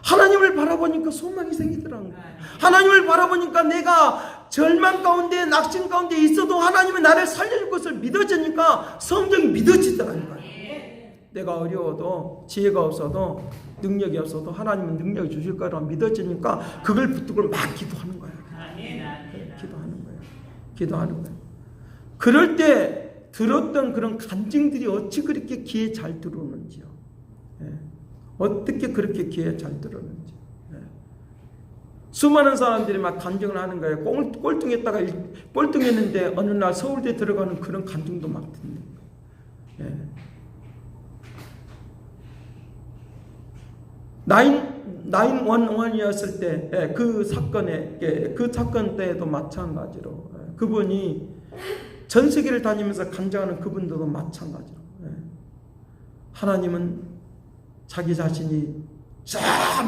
하나님을 바라보니까 소망이 생기더라고요. 하나님을 바라보니까 내가 절망 가운데 낙심 가운데 있어도 하나님은 나를 살려줄 것을 믿어지니까 성경이 믿어지더라고요. 내가 어려워도 지혜가 없어도 능력이 없어도 하나님은 능력을 주실 거라고 믿어지니까 그걸 붙들고 막 기도하는 거예요. 기도하는 거예요. 그럴 때 들었던 그런 간증들이 어찌 그렇게 귀에 잘 들어오는지요. 어떻게 그렇게 귀에 잘 들었는지. 수많은 사람들이 막 간증을 하는 거예요. 꼴등했는데 어느 날 서울대 들어가는 그런 간증도 막 듣는 거예요. 911이었을 때 그 사건 때에도 마찬가지로 그분이 전 세계를 다니면서 간증하는 그분들도 마찬가지로 하나님은 자기 자신이 저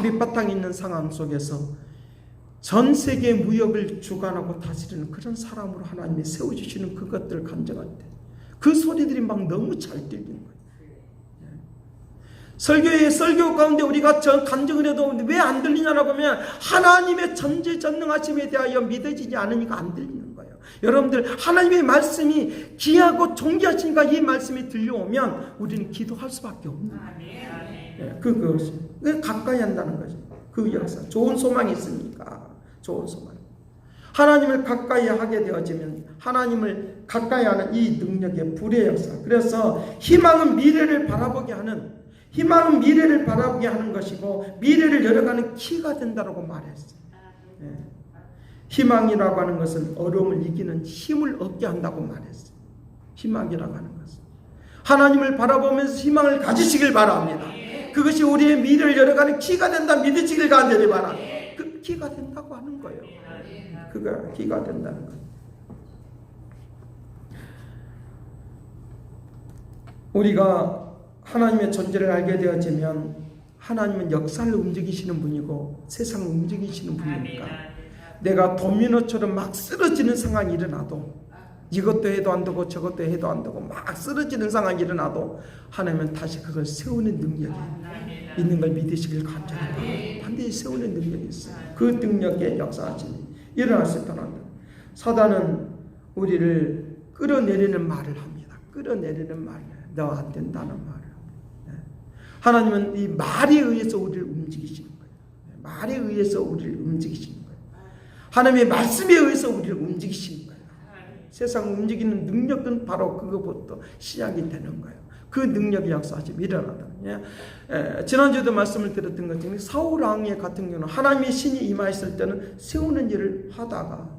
밑바탕에 있는 상황 속에서 전 세계 무역을 주관하고 다스리는 그런 사람으로 하나님이 세워주시는 그것들을 간증할 때 그 소리들이 막 너무 잘 들리는 거예요. 설교 가운데 우리가 간증을 해도 왜 안 들리냐라고 하면 하나님의 전지전능하심에 대하여 믿어지지 않으니까 안 들리는 거예요. 여러분들 하나님의 말씀이 귀하고 존귀하시니까 이 말씀이 들려오면 우리는 기도할 수밖에 없는 거예요. 그것이 가까이 한다는 거죠. 그 역사 좋은 소망이 있으니까 좋은 소망. 하나님을 가까이 하게 되어지면 하나님을 가까이 하는 이 능력의 불의 역사. 그래서 희망은 미래를 바라보게 하는 것이고 미래를 열어가는 키가 된다고 말했어요. 희망이라고 하는 것은 어려움을 이기는 힘을 얻게 한다고 말했어요. 희망이라고 하는 것은 하나님을 바라보면서 희망을 가지시길 바랍니다. 그것이 우리의 미래를 열어가는 키가 된다 믿으시길 간절히 바랍니다. 그 키가 된다고 하는 거예요. 그가 키가 된다는 거예요. 우리가 하나님의 존재를 알게 되어지면 하나님은 역사를 움직이시는 분이고 세상을 움직이시는 분이니까 내가 도미노처럼 막 쓰러지는 상황이 일어나도 이것도 해도 안 되고 저것도 해도 안 되고 막 쓰러지는 상황이 일어나도 하나님은 다시 그걸 세우는 능력이 있는 걸 믿으시길 간절히 반드시 세우는 능력이 있어요. 그 능력의 역사하심이 일어날 수 있도록 합니다. 사단은 우리를 끌어내리는 말을 합니다. 끌어내리는 말을 너 안 된다는 말을 합니다. 하나님은 이 말에 의해서 우리를 움직이시는 거예요. 말에 의해서 우리를 움직이시는 거예요. 하나님의 말씀에 의해서 우리를 움직이시는 거예요. 세상 움직이는 능력은 바로 그것부터 시작이 되는 거예요. 그 능력의 역사하심이 일어나다. 지난주에도 말씀을 드렸던 것처럼 사울 왕의 같은 경우는 하나님의 신이 임하였을 때는 세우는 일을 하다가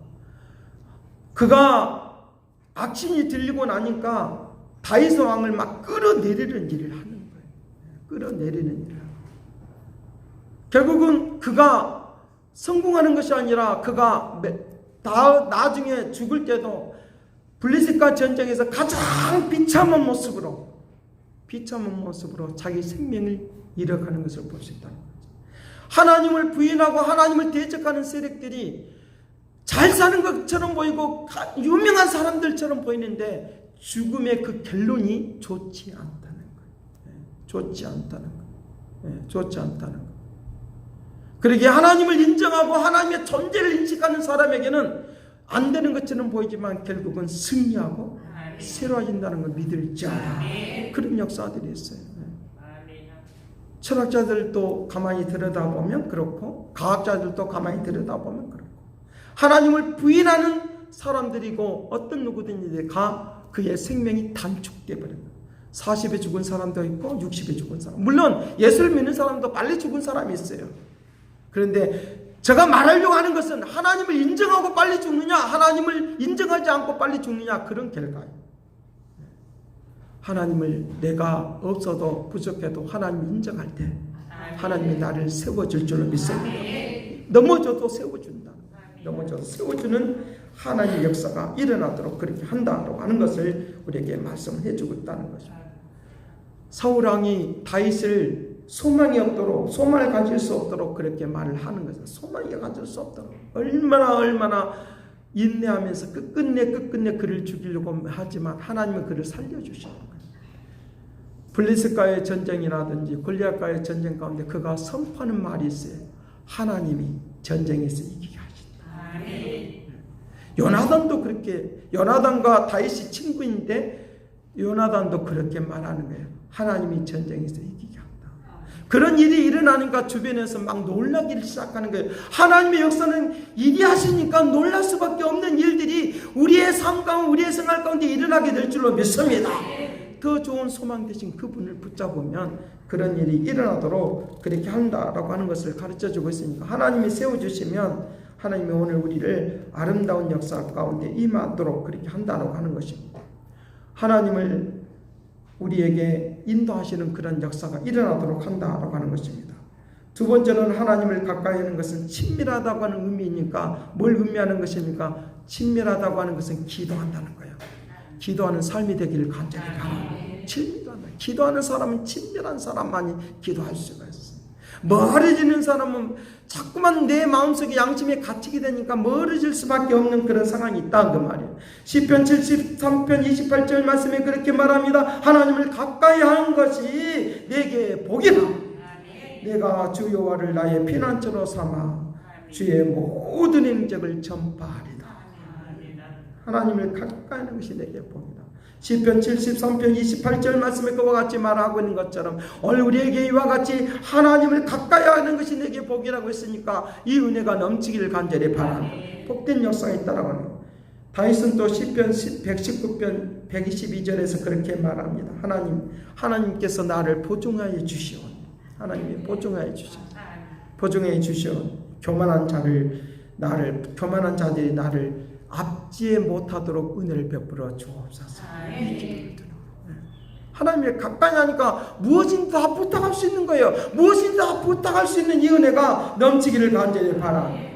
그가 악신이 들리고 나니까 다윗 왕을 막 끌어내리는 일을 하는 거예요. 끌어내리는 일을. 결국은 그가 성공하는 것이 아니라 그가 나중에 죽을 때도 블레셋과 전쟁에서 가장 비참한 모습으로 자기 생명을 잃어가는 것을 볼 수 있다는 거죠. 하나님을 부인하고 하나님을 대적하는 세력들이 잘 사는 것처럼 보이고 유명한 사람들처럼 보이는데 죽음의 그 결론이 좋지 않다는 거예요. 좋지 않다는 거예요. 그러기에 하나님을 인정하고 하나님의 존재를 인식하는 사람에게는 안 되는 것처럼 보이지만 결국은 승리하고 새로워진다는 걸 믿을지어다. 그런 역사들이 있어요. 철학자들도 가만히 들여다보면 그렇고 과학자들도 가만히 들여다보면 그렇고 하나님을 부인하는 사람들이고 어떤 누구든지 그의 생명이 단축되어 버립니다. 40에 죽은 사람도 있고 60에 죽은 사람, 물론 예수를 믿는 사람도 빨리 죽은 사람이 있어요. 그런데 제가 말하려고 하는 것은 하나님을 인정하고 빨리 죽느냐 하나님을 인정하지 않고 빨리 죽느냐 그런 결과예요. 하나님을 내가 없어도 부족해도 하나님 인정할 때 하나님이 나를 세워줄 줄로 믿습니다. 넘어져도 세워준다. 넘어져도 세워주는 하나님의 역사가 일어나도록 그렇게 한다고 하는 것을 우리에게 말씀을 해주고 있다는 것입니다. 사울왕이 다윗을 소망을 가질 수 없도록 그렇게 말을 하는 것은 소망이 가질 수 없도록 얼마나 인내하면서 끝끝내 그를 죽이려고 하지만 하나님은 그를 살려주시는 거예요. 블레셋과의 전쟁이라든지 골리앗과의 전쟁 가운데 그가 선포하는 말이 있어요. 하나님이 전쟁에서 이기게 하신다. 요나단도 그렇게, 요나단과 다윗이 친구인데 요나단도 그렇게 말하는 거예요. 하나님이 전쟁에서 이기게 한다. 그런 일이 일어나니까 주변에서 막 놀라기를 시작하는 거예요. 하나님의 역사는 일이 하시니까 놀랄 수밖에 없는 일들이 우리의 삶 가운데, 우리의 생활 가운데 일어나게 될 줄로 믿습니다. 더 좋은 소망 되신 그분을 붙잡으면 그런 일이 일어나도록 그렇게 한다라고 하는 것을 가르쳐주고 있으니까 하나님이 세워주시면 하나님이 오늘 우리를 아름다운 역사 가운데 임하도록 그렇게 한다라고 하는 것입니다. 하나님을 우리에게 인도하시는 그런 역사가 일어나도록 한다라고 하는 것입니다. 두 번째는 하나님을 가까이 하는 것은 친밀하다고 하는 의미이니까 뭘 의미하는 것입니까? 친밀하다고 하는 것은 기도한다는 거예요. 기도하는 삶이 되기를 간절히 바랍니다. 친밀하다. 기도하는 사람은 친밀한 사람만이 기도할 수가 있어요. 멀어지는 사람은 자꾸만 내 마음속에 양심에 갇히게 되니까 멀어질 수밖에 없는 그런 상황이 있다 그 말이에요. 시편 73편 28절 말씀에 그렇게 말합니다. 하나님을 가까이 하는 것이 내게 복이다. 내가 주 여호와를 나의 피난처로 삼아 주의 모든 행적을 전파하리다. 하나님을 가까이 하는 것이 내게 복이다. 시편 73편 28절 말씀에 그와 같이 말하고 있는 것처럼 오늘 우리에게 이와 같이 하나님을 가까이 하는 것이 내게 복이라고 했으니까 이 은혜가 넘치기를 간절히 바랍니다. 복된 역사가 있다라고 하는 것. 다윗은 또 시편 119편 122절에서 그렇게 말합니다. 하나님께서 나를 보증하여 주시오. 하나님이 보증하여 주시오. 보증하여 주시오. 교만한 자들이 나를 압지에 못하도록 은혜를 베풀어 주옵소서. 하나님을 가까이 하니까 무엇인지 다 부탁할 수 있는 거예요. 무엇인지 다 부탁할 수 있는 이 은혜가 넘치기를 간절히 바랍니다.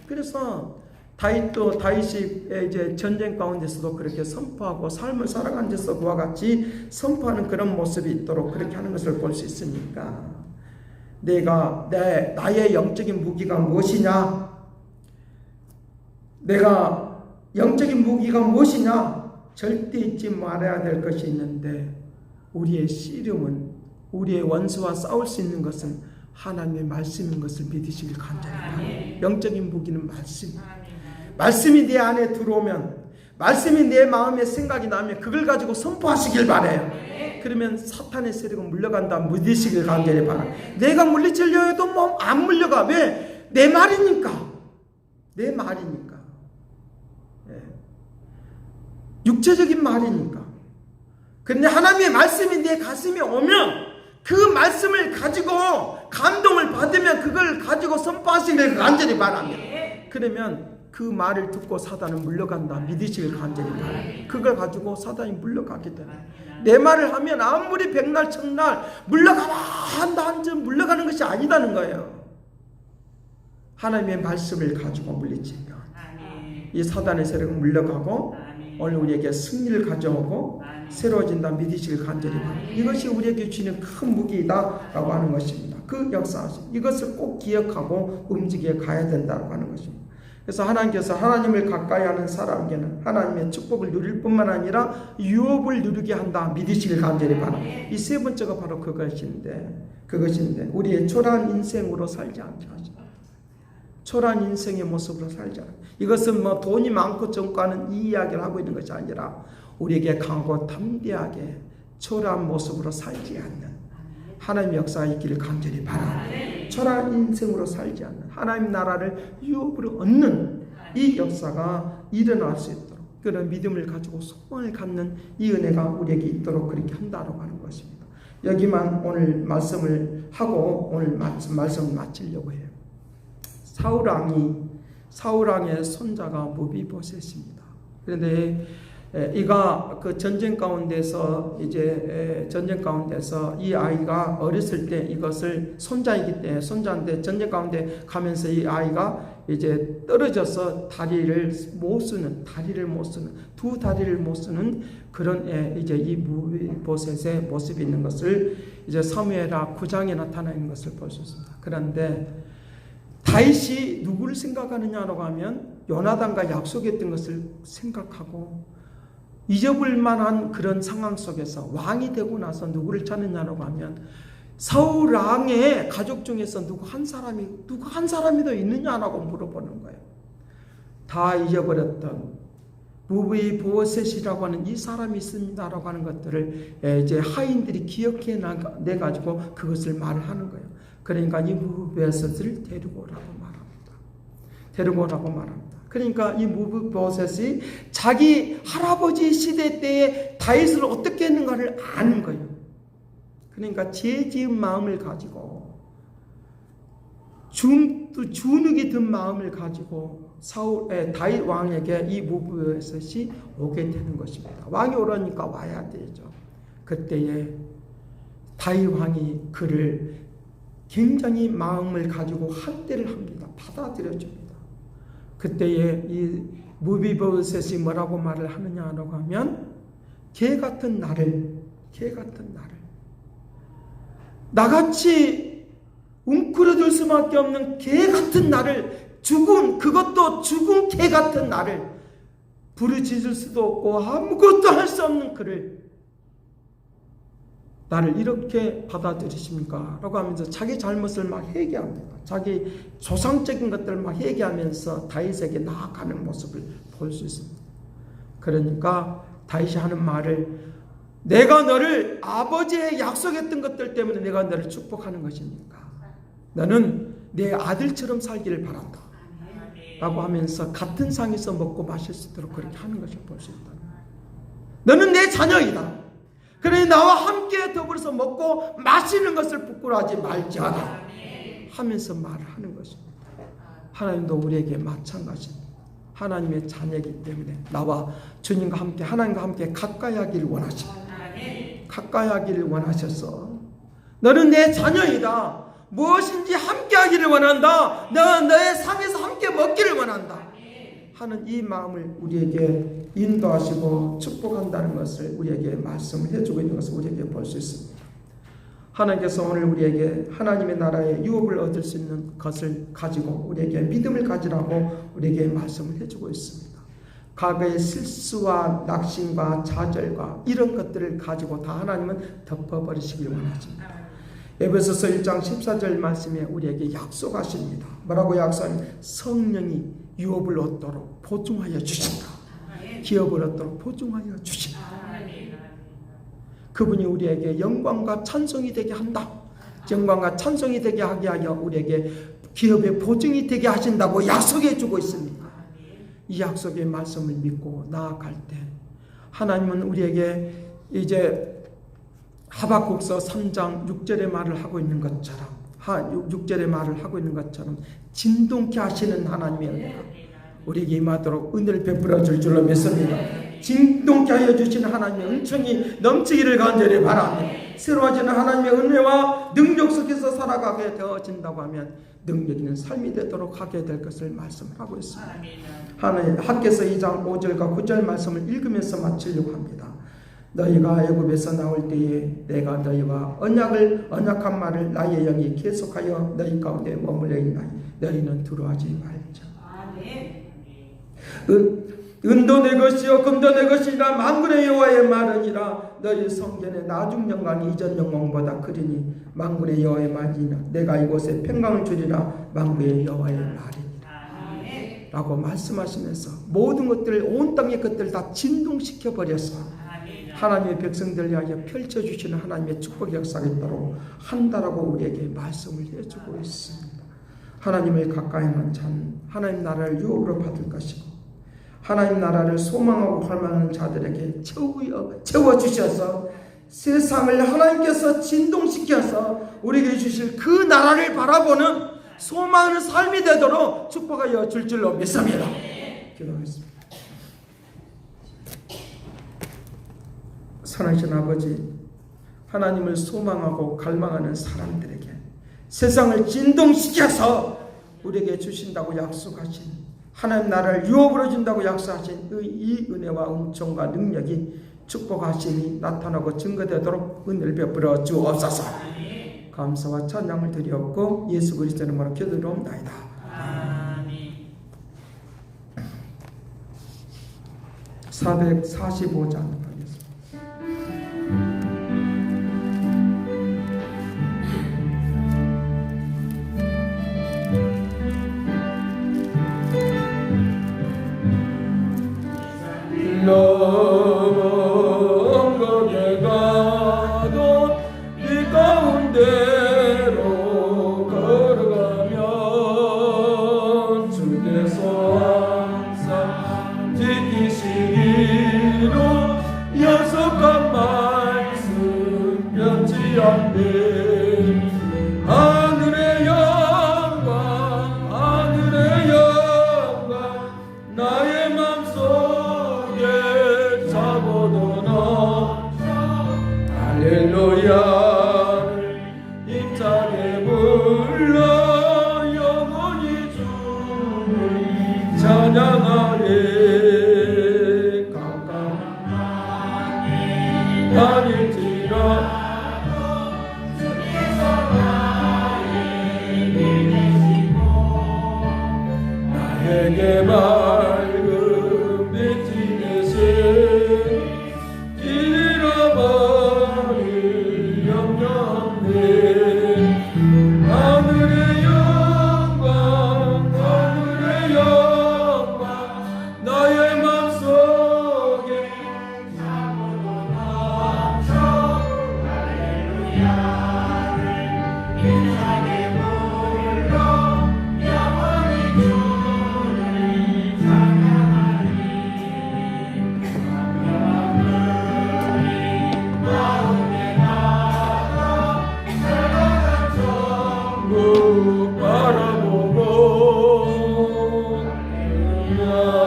그래서 다윗이 이제 전쟁 가운데서도 그렇게 선포하고 삶을 살아가는 데서 그와 같이 선포하는 그런 모습이 있도록 그렇게 하는 것을 볼 수 있으니까 나의 영적인 무기가 무엇이냐? 내가 영적인 무기가 무엇이냐? 절대 잊지 말아야 될 것이 있는데, 우리의 씨름은, 우리의 원수와 싸울 수 있는 것은 하나님의 말씀인 것을 믿으시길 간절히 바랍니다. 영적인 무기는 말씀. 말씀이 내 안에 들어오면, 말씀이 내 마음에 생각이 나면 그걸 가지고 선포하시길 바라요. 그러면 사탄의 세력은 물러간다 믿으시길 간절히 바라요. 내가 물리치려 해도 뭐 안 물려가. 왜? 내 말이니까. 내 말이니까. 육체적인 말이니까. 그런데 하나님의 말씀이 내 가슴에 오면 그 말씀을 가지고 감동을 받으면 그걸 가지고 선포하시길 간절히 바랍니다. 그러면 그 말을 듣고 사단은 물러간다 믿으시길 간절히 바랍니다. 그걸 가지고 사단이 물러가게 되네. 내 말을 하면 아무리 백날 천날 물러가라 한다 한점 물러가는 것이 아니다는 거예요. 하나님의 말씀을 가지고 물리치면 이 사단의 세력은 물러가고 오늘 우리에게 승리를 가져오고 새로워진다 믿으시길 간절히 바랍니다. 이것이 우리에게 주는 큰 무기이다라고 하는 것입니다. 그 역사, 이것을 꼭 기억하고 움직여 가야 된다고 하는 것입니다. 그래서 하나님께서 하나님을 가까이 하는 사람에게는 하나님의 축복을 누릴 뿐만 아니라 유업을 누리게 한다 믿으시길 간절히 바랍니다. 이 세 번째가 바로 그것인데 우리의 초라한 인생으로 살지 않게 하시고, 초라한 인생의 모습으로 살지 않게. 이것은 뭐 돈이 많고 적고 하는 이 이야기를 하고 있는 것이 아니라 우리에게 강하고 담대하게 초라한 모습으로 살지 않는 하나님의 역사가 있기를 간절히 바랍니다. 초라한 인생으로 살지 않는 하나님 나라를 유업으로 얻는 이 역사가 일어날 수 있도록 그런 믿음을 가지고 소망을 갖는 이 은혜가 우리에게 있도록 그렇게 한다고 하는 것입니다. 여기만 오늘 말씀을 하고 오늘 말씀을 마치려고 해요. 사울왕의 손자가 무비보셋입니다. 그런데 이가 그 전쟁 가운데서 이 아이가 어렸을 때 이것을 손자이기 때문에 손자인데 전쟁 가운데 가면서 이 아이가 이제 떨어져서 다리를 못 쓰는 두 다리를 못 쓰는 그런 이제 이 무비보셋의 모습이 있는 것을 이제 사무엘하 9장에 나타나 있는 것을 볼 수 있습니다. 그런데 다윗이 누구를 생각하느냐라고 하면 요나단과 약속했던 것을 생각하고 잊어볼 만한 그런 상황 속에서 왕이 되고 나서 누구를 찾느냐라고 하면 사울 왕의 가족 중에서 누구 한 사람이 더 있느냐라고 물어보는 거예요. 다 잊어버렸던 무비보셋이라고 하는 이 사람이 있습니다라고 하는 것들을 이제 하인들이 기억해 내 가지고 그것을 말을 하는 거예요. 그러니까 이 무비보셋을 데리고 오라고 말합니다. 그러니까 이 무비보셋이 자기 할아버지 시대 때에 다윗을 어떻게 했는가를 아는 거예요. 그러니까 죄 지은 마음을 가지고 주눅이 든 마음을 가지고 다윗 왕에게 이 무비보셋이 오게 되는 것입니다. 왕이 오라니까 와야 되죠. 그때에 다윗 왕이 그를 굉장히 마음을 가지고 학대를 합니다. 받아들여줍니다. 그때에 이 무비보셋이 뭐라고 말을 하느냐라고 하면 개 같은 나를 나같이 웅크려들 수밖에 없는 개 같은 나를 그것도 죽은 개 같은 나를 부르짖을 수도 없고 아무것도 할 수 없는 그를 나를 이렇게 받아들이십니까? 라고 하면서 자기 잘못을 막 회개합니다. 자기 조상적인 것들을 막 회개하면서 다윗에게 나아가는 모습을 볼 수 있습니다. 그러니까 다윗이 하는 말을 내가 너를 아버지의 약속했던 것들 때문에 내가 너를 축복하는 것이니까 너는 내 아들처럼 살기를 바란다. 라고 하면서 같은 상에서 먹고 마실 수 있도록 그렇게 하는 것을 볼 수 있다. 너는 내 자녀이다. 그러니 나와 함께 더불어서 먹고 마시는 것을 부끄러워하지 말지어다 하면서 말을 하는 것입니다. 하나님도 우리에게 마찬가지입니다. 하나님의 자녀이기 때문에 나와 주님과 함께 하나님과 함께 가까이 하기를 원하십니다. 가까이 하기를 원하셔서 너는 내 자녀이다. 무엇인지 함께 하기를 원한다. 너의 상에서 함께 먹기를 원한다 하는 이 마음을 우리에게 인도하시고 축복한다는 것을 우리에게 말씀을 해주고 있는 것을 우리에게 볼 수 있습니다. 하나님께서 오늘 우리에게 하나님의 나라의 유업을 얻을 수 있는 것을 가지고 우리에게 믿음을 가지라고 우리에게 말씀을 해주고 있습니다. 과거의 실수와 낙심과 좌절과 이런 것들을 가지고 다 하나님은 덮어버리시길 원하십니다. 에베소서 1장 14절 말씀에 우리에게 약속하십니다. 뭐라고 약속하냐? 성령이 유업을 얻도록 보증하여 주신다. 기업을 얻도록 보증하여 주신다. 그분이 우리에게 영광과 찬송이 되게 한다. 영광과 찬송이 되게 하게 하여 우리에게 기업의 보증이 되게 하신다고 약속해 주고 있습니다. 이 약속의 말씀을 믿고 나아갈 때 하나님은 우리에게 이제 하박국서 3장 6절의 말을 하고 있는 것처럼 6절의 말을 하고 있는 것처럼 진동케 하시는 하나님의 은혜가 우리에게 임하도록 은혜를 베풀어 줄 줄로 믿습니다. 진동케 하여 주시는 하나님의 은총이 넘치기를 간절히 바랍니다. 새로워지는 하나님의 은혜와 능력 속에서 살아가게 되어진다고 하면 능력 있는 삶이 되도록 하게 될 것을 말씀하고 있습니다. 하나님 학개서 2장 5절과 9절 말씀을 읽으면서 마치려고 합니다. 너희가 애굽에서 나올 때에 내가 너희와 언약한 말을 나의 영이 계속하여 너희 가운데 머물러 있나니 너희는 두려워하지 말자. 은도 내 것이요 금도 내 것이라 만군의 여호와의 말이니라. 너희 성전의 나중 영광이 이전 영광보다 크리니 만군의 여호와의 말이니라. 내가 이곳에 평강을 주리라. 만군의 여호와의 말이니라 라고 말씀하시면서 모든 것들을 온 땅의 것들을 다 진동시켜 버려서 하나님의 백성들을 위하여 펼쳐주시는 하나님의 축복 역사가 있도록 한다라고 우리에게 말씀을 해주고 있습니다. 하나님을 가까이 하는 자는 하나님 나라를 유업으로 받을 것이고 하나님 나라를 소망하고 활망하는 자들에게 채워주셔서 세상을 하나님께서 진동시켜서 우리에게 주실 그 나라를 바라보는 소망하는 삶이 되도록 축복하여 줄 줄로 믿습니다. 기도하겠습니다. 선하신 아버지, 하나님을 소망하고 갈망하는 사람들에게 세상을 진동시켜서 우리에게 주신다고 약속하신 하나님 나라를 유업으로 준다고 약속하신 이 은혜와 은총과 능력이 축복하심이 나타나고 증거되도록 은혜를 베풀어 주옵소서. 감사와 찬양을 드리옵고 예수 그리스도의 이름으로 기도드리옵나이다. 아멘. 445장 넘어가게 가도 이 가운데로 걸어가면 주께서 항상 지키시기로 약속한 말씀 변치 않네. 하늘의 영광 하늘의 영광 나의 맘속에 차고도 넘쳐 할렐루야를 힘차게 불러 영원히 주를 찬양하리. 가까이 다닐지라 나에게 맑은 빛이 되신 길 잃어버릴 영영 없네. 하늘의 영광 하늘의 영광 나의 맘속에 차고도 넘쳐 할렐루야를 힘차게 불러 영원히 주를 찬양하리. 마음에 나가 살아간 천국 바라보고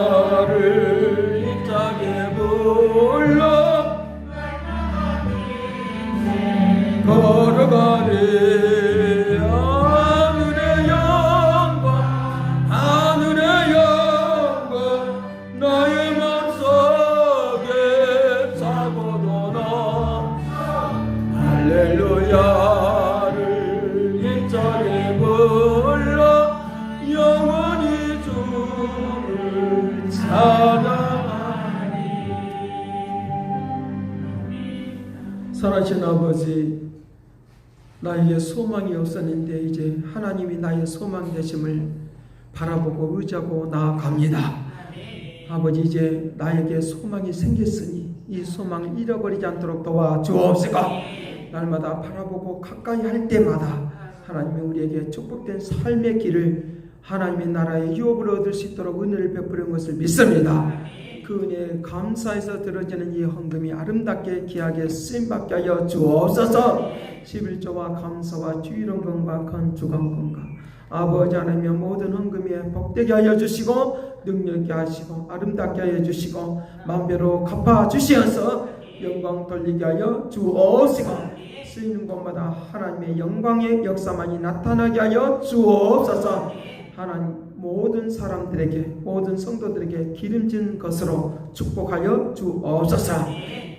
할렐루야를 힘차게 불러 걸어가리. 하늘의 영광 하늘의 영광 나의 맘속에 차고도 넘쳐 할렐루야를 힘차게 불러 영원히 주를 찬양 살아계신 아버지, 나에게 소망이 없었는데 이제 하나님이 나의 소망 되심을 바라보고 의지하고 나아갑니다. 아버지, 이제 나에게 소망이 생겼으니 이 소망을 잃어버리지 않도록 도와주옵시고, 날마다 바라보고 가까이 할 때마다 하나님이 우리에게 축복된 삶의 길을 하나님의 나라의 유업을 얻을 수 있도록 은혜를 베푸는 것을 믿습니다. 그 은혜에 감사해서 들어지는 이 헌금이 아름답게 귀하게 쓰임받게 하여 주옵소서. 11조와 감사와 주일헌금과 건축헌금과 아버지 하나님의 모든 헌금에 복되게 하여 주시고 능력있게 하시고 아름답게 하여 주시고 만배로 갚아주시어서 영광 돌리게 하여 주옵시고, 쓰이는 곳마다 하나님의 영광의 역사만이 나타나게 하여 주옵소서. 하나님, 모든 사람들에게, 모든 성도들에게 기름진 것으로 축복하여 주옵소서.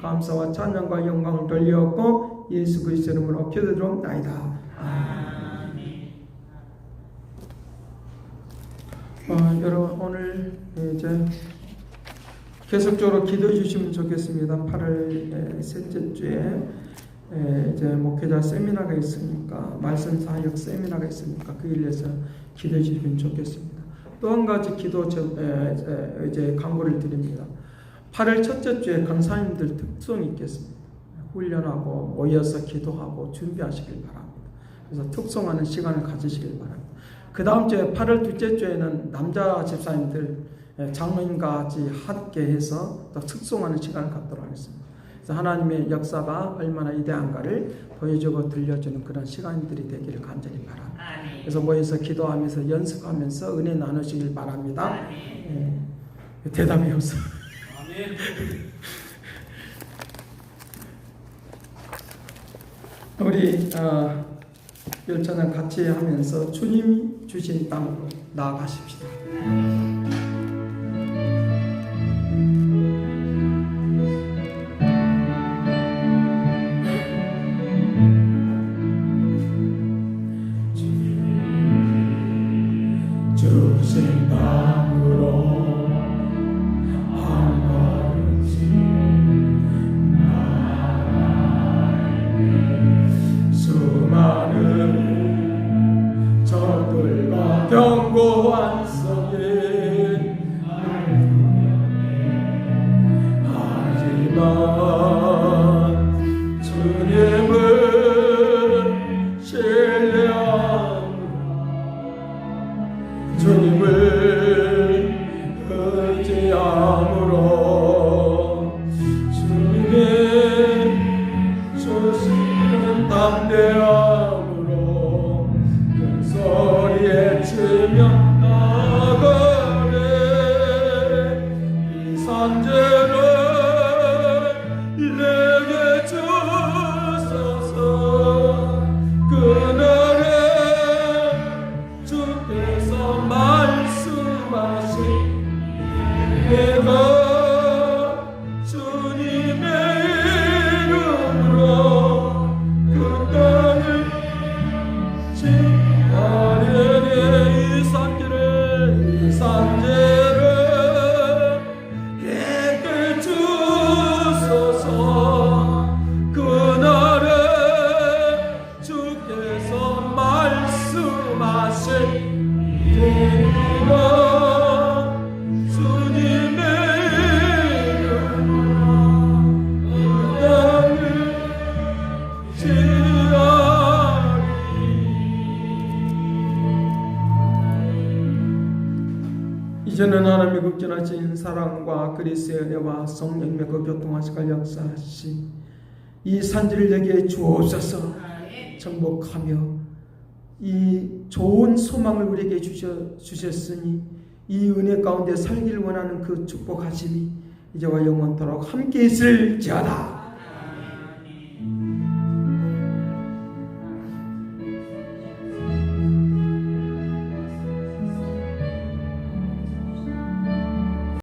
감사와 찬양과 영광을 돌리었고 예수 그리스도 이름으로 기도드리옵나이다. 여러분, 오늘 이제 계속적으로 기도해 주시면 좋겠습니다. 8월 셋째 주에 이제 목회자 세미나가 있으니까, 말씀 사역 세미나가 있으니까 그 일에서 기도해 주시면 좋겠습니다. 또 한 가지 기도 이제 광고를 드립니다. 8월 첫째 주에 강사님들 특송이 있겠습니다. 훈련하고 모여서 기도하고 준비하시길 바랍니다. 그래서 특송하는 시간을 가지시길 바랍니다. 그 다음 주에 8월 둘째 주에는 남자 집사님들 장로님까지 함께 해서 또 특송하는 시간을 갖도록 하겠습니다. 그래서 하나님의 역사가 얼마나 위대한가를 보여주고 들려주는 그런 시간들이 되기를 간절히 바랍니다. 그래서 모여서 기도하면서 연습하면서 은혜 나누시길 바랍니다. 대답이 없어. 우리 열전을 같이 하면서 주님이 주신 땅으로 나아가십시다. 주신 땅으로 한 걸음씩 나아가니 수많은 적들과 견고한 성인 하지만 주님을 신뢰하고 주님을 의지함으로 주님의 주시는 담대함으로 큰 소리에 치며 나아가네. 이 산재를 내게 주소서. 그날에 주께서 말씀하신 내가 주님의 이름으로 그 땅을 지하려니 이 산재를 내게 주소서. 그날에 주께서 말씀하신 내가 주님의 이름으로 그 땅을 지하리. 이제는 하나님의 극진하신 사랑과 그리스도의 은혜와 성령님의 그 교통하시고 역사하시 이 산지를 내게 주옵소서. 정복하며 이 좋은 소망을 우리에게 주셨으니 이 은혜 가운데 살기를 원하는 그 축복하심이 이제와 영원토록 함께 있을지어다.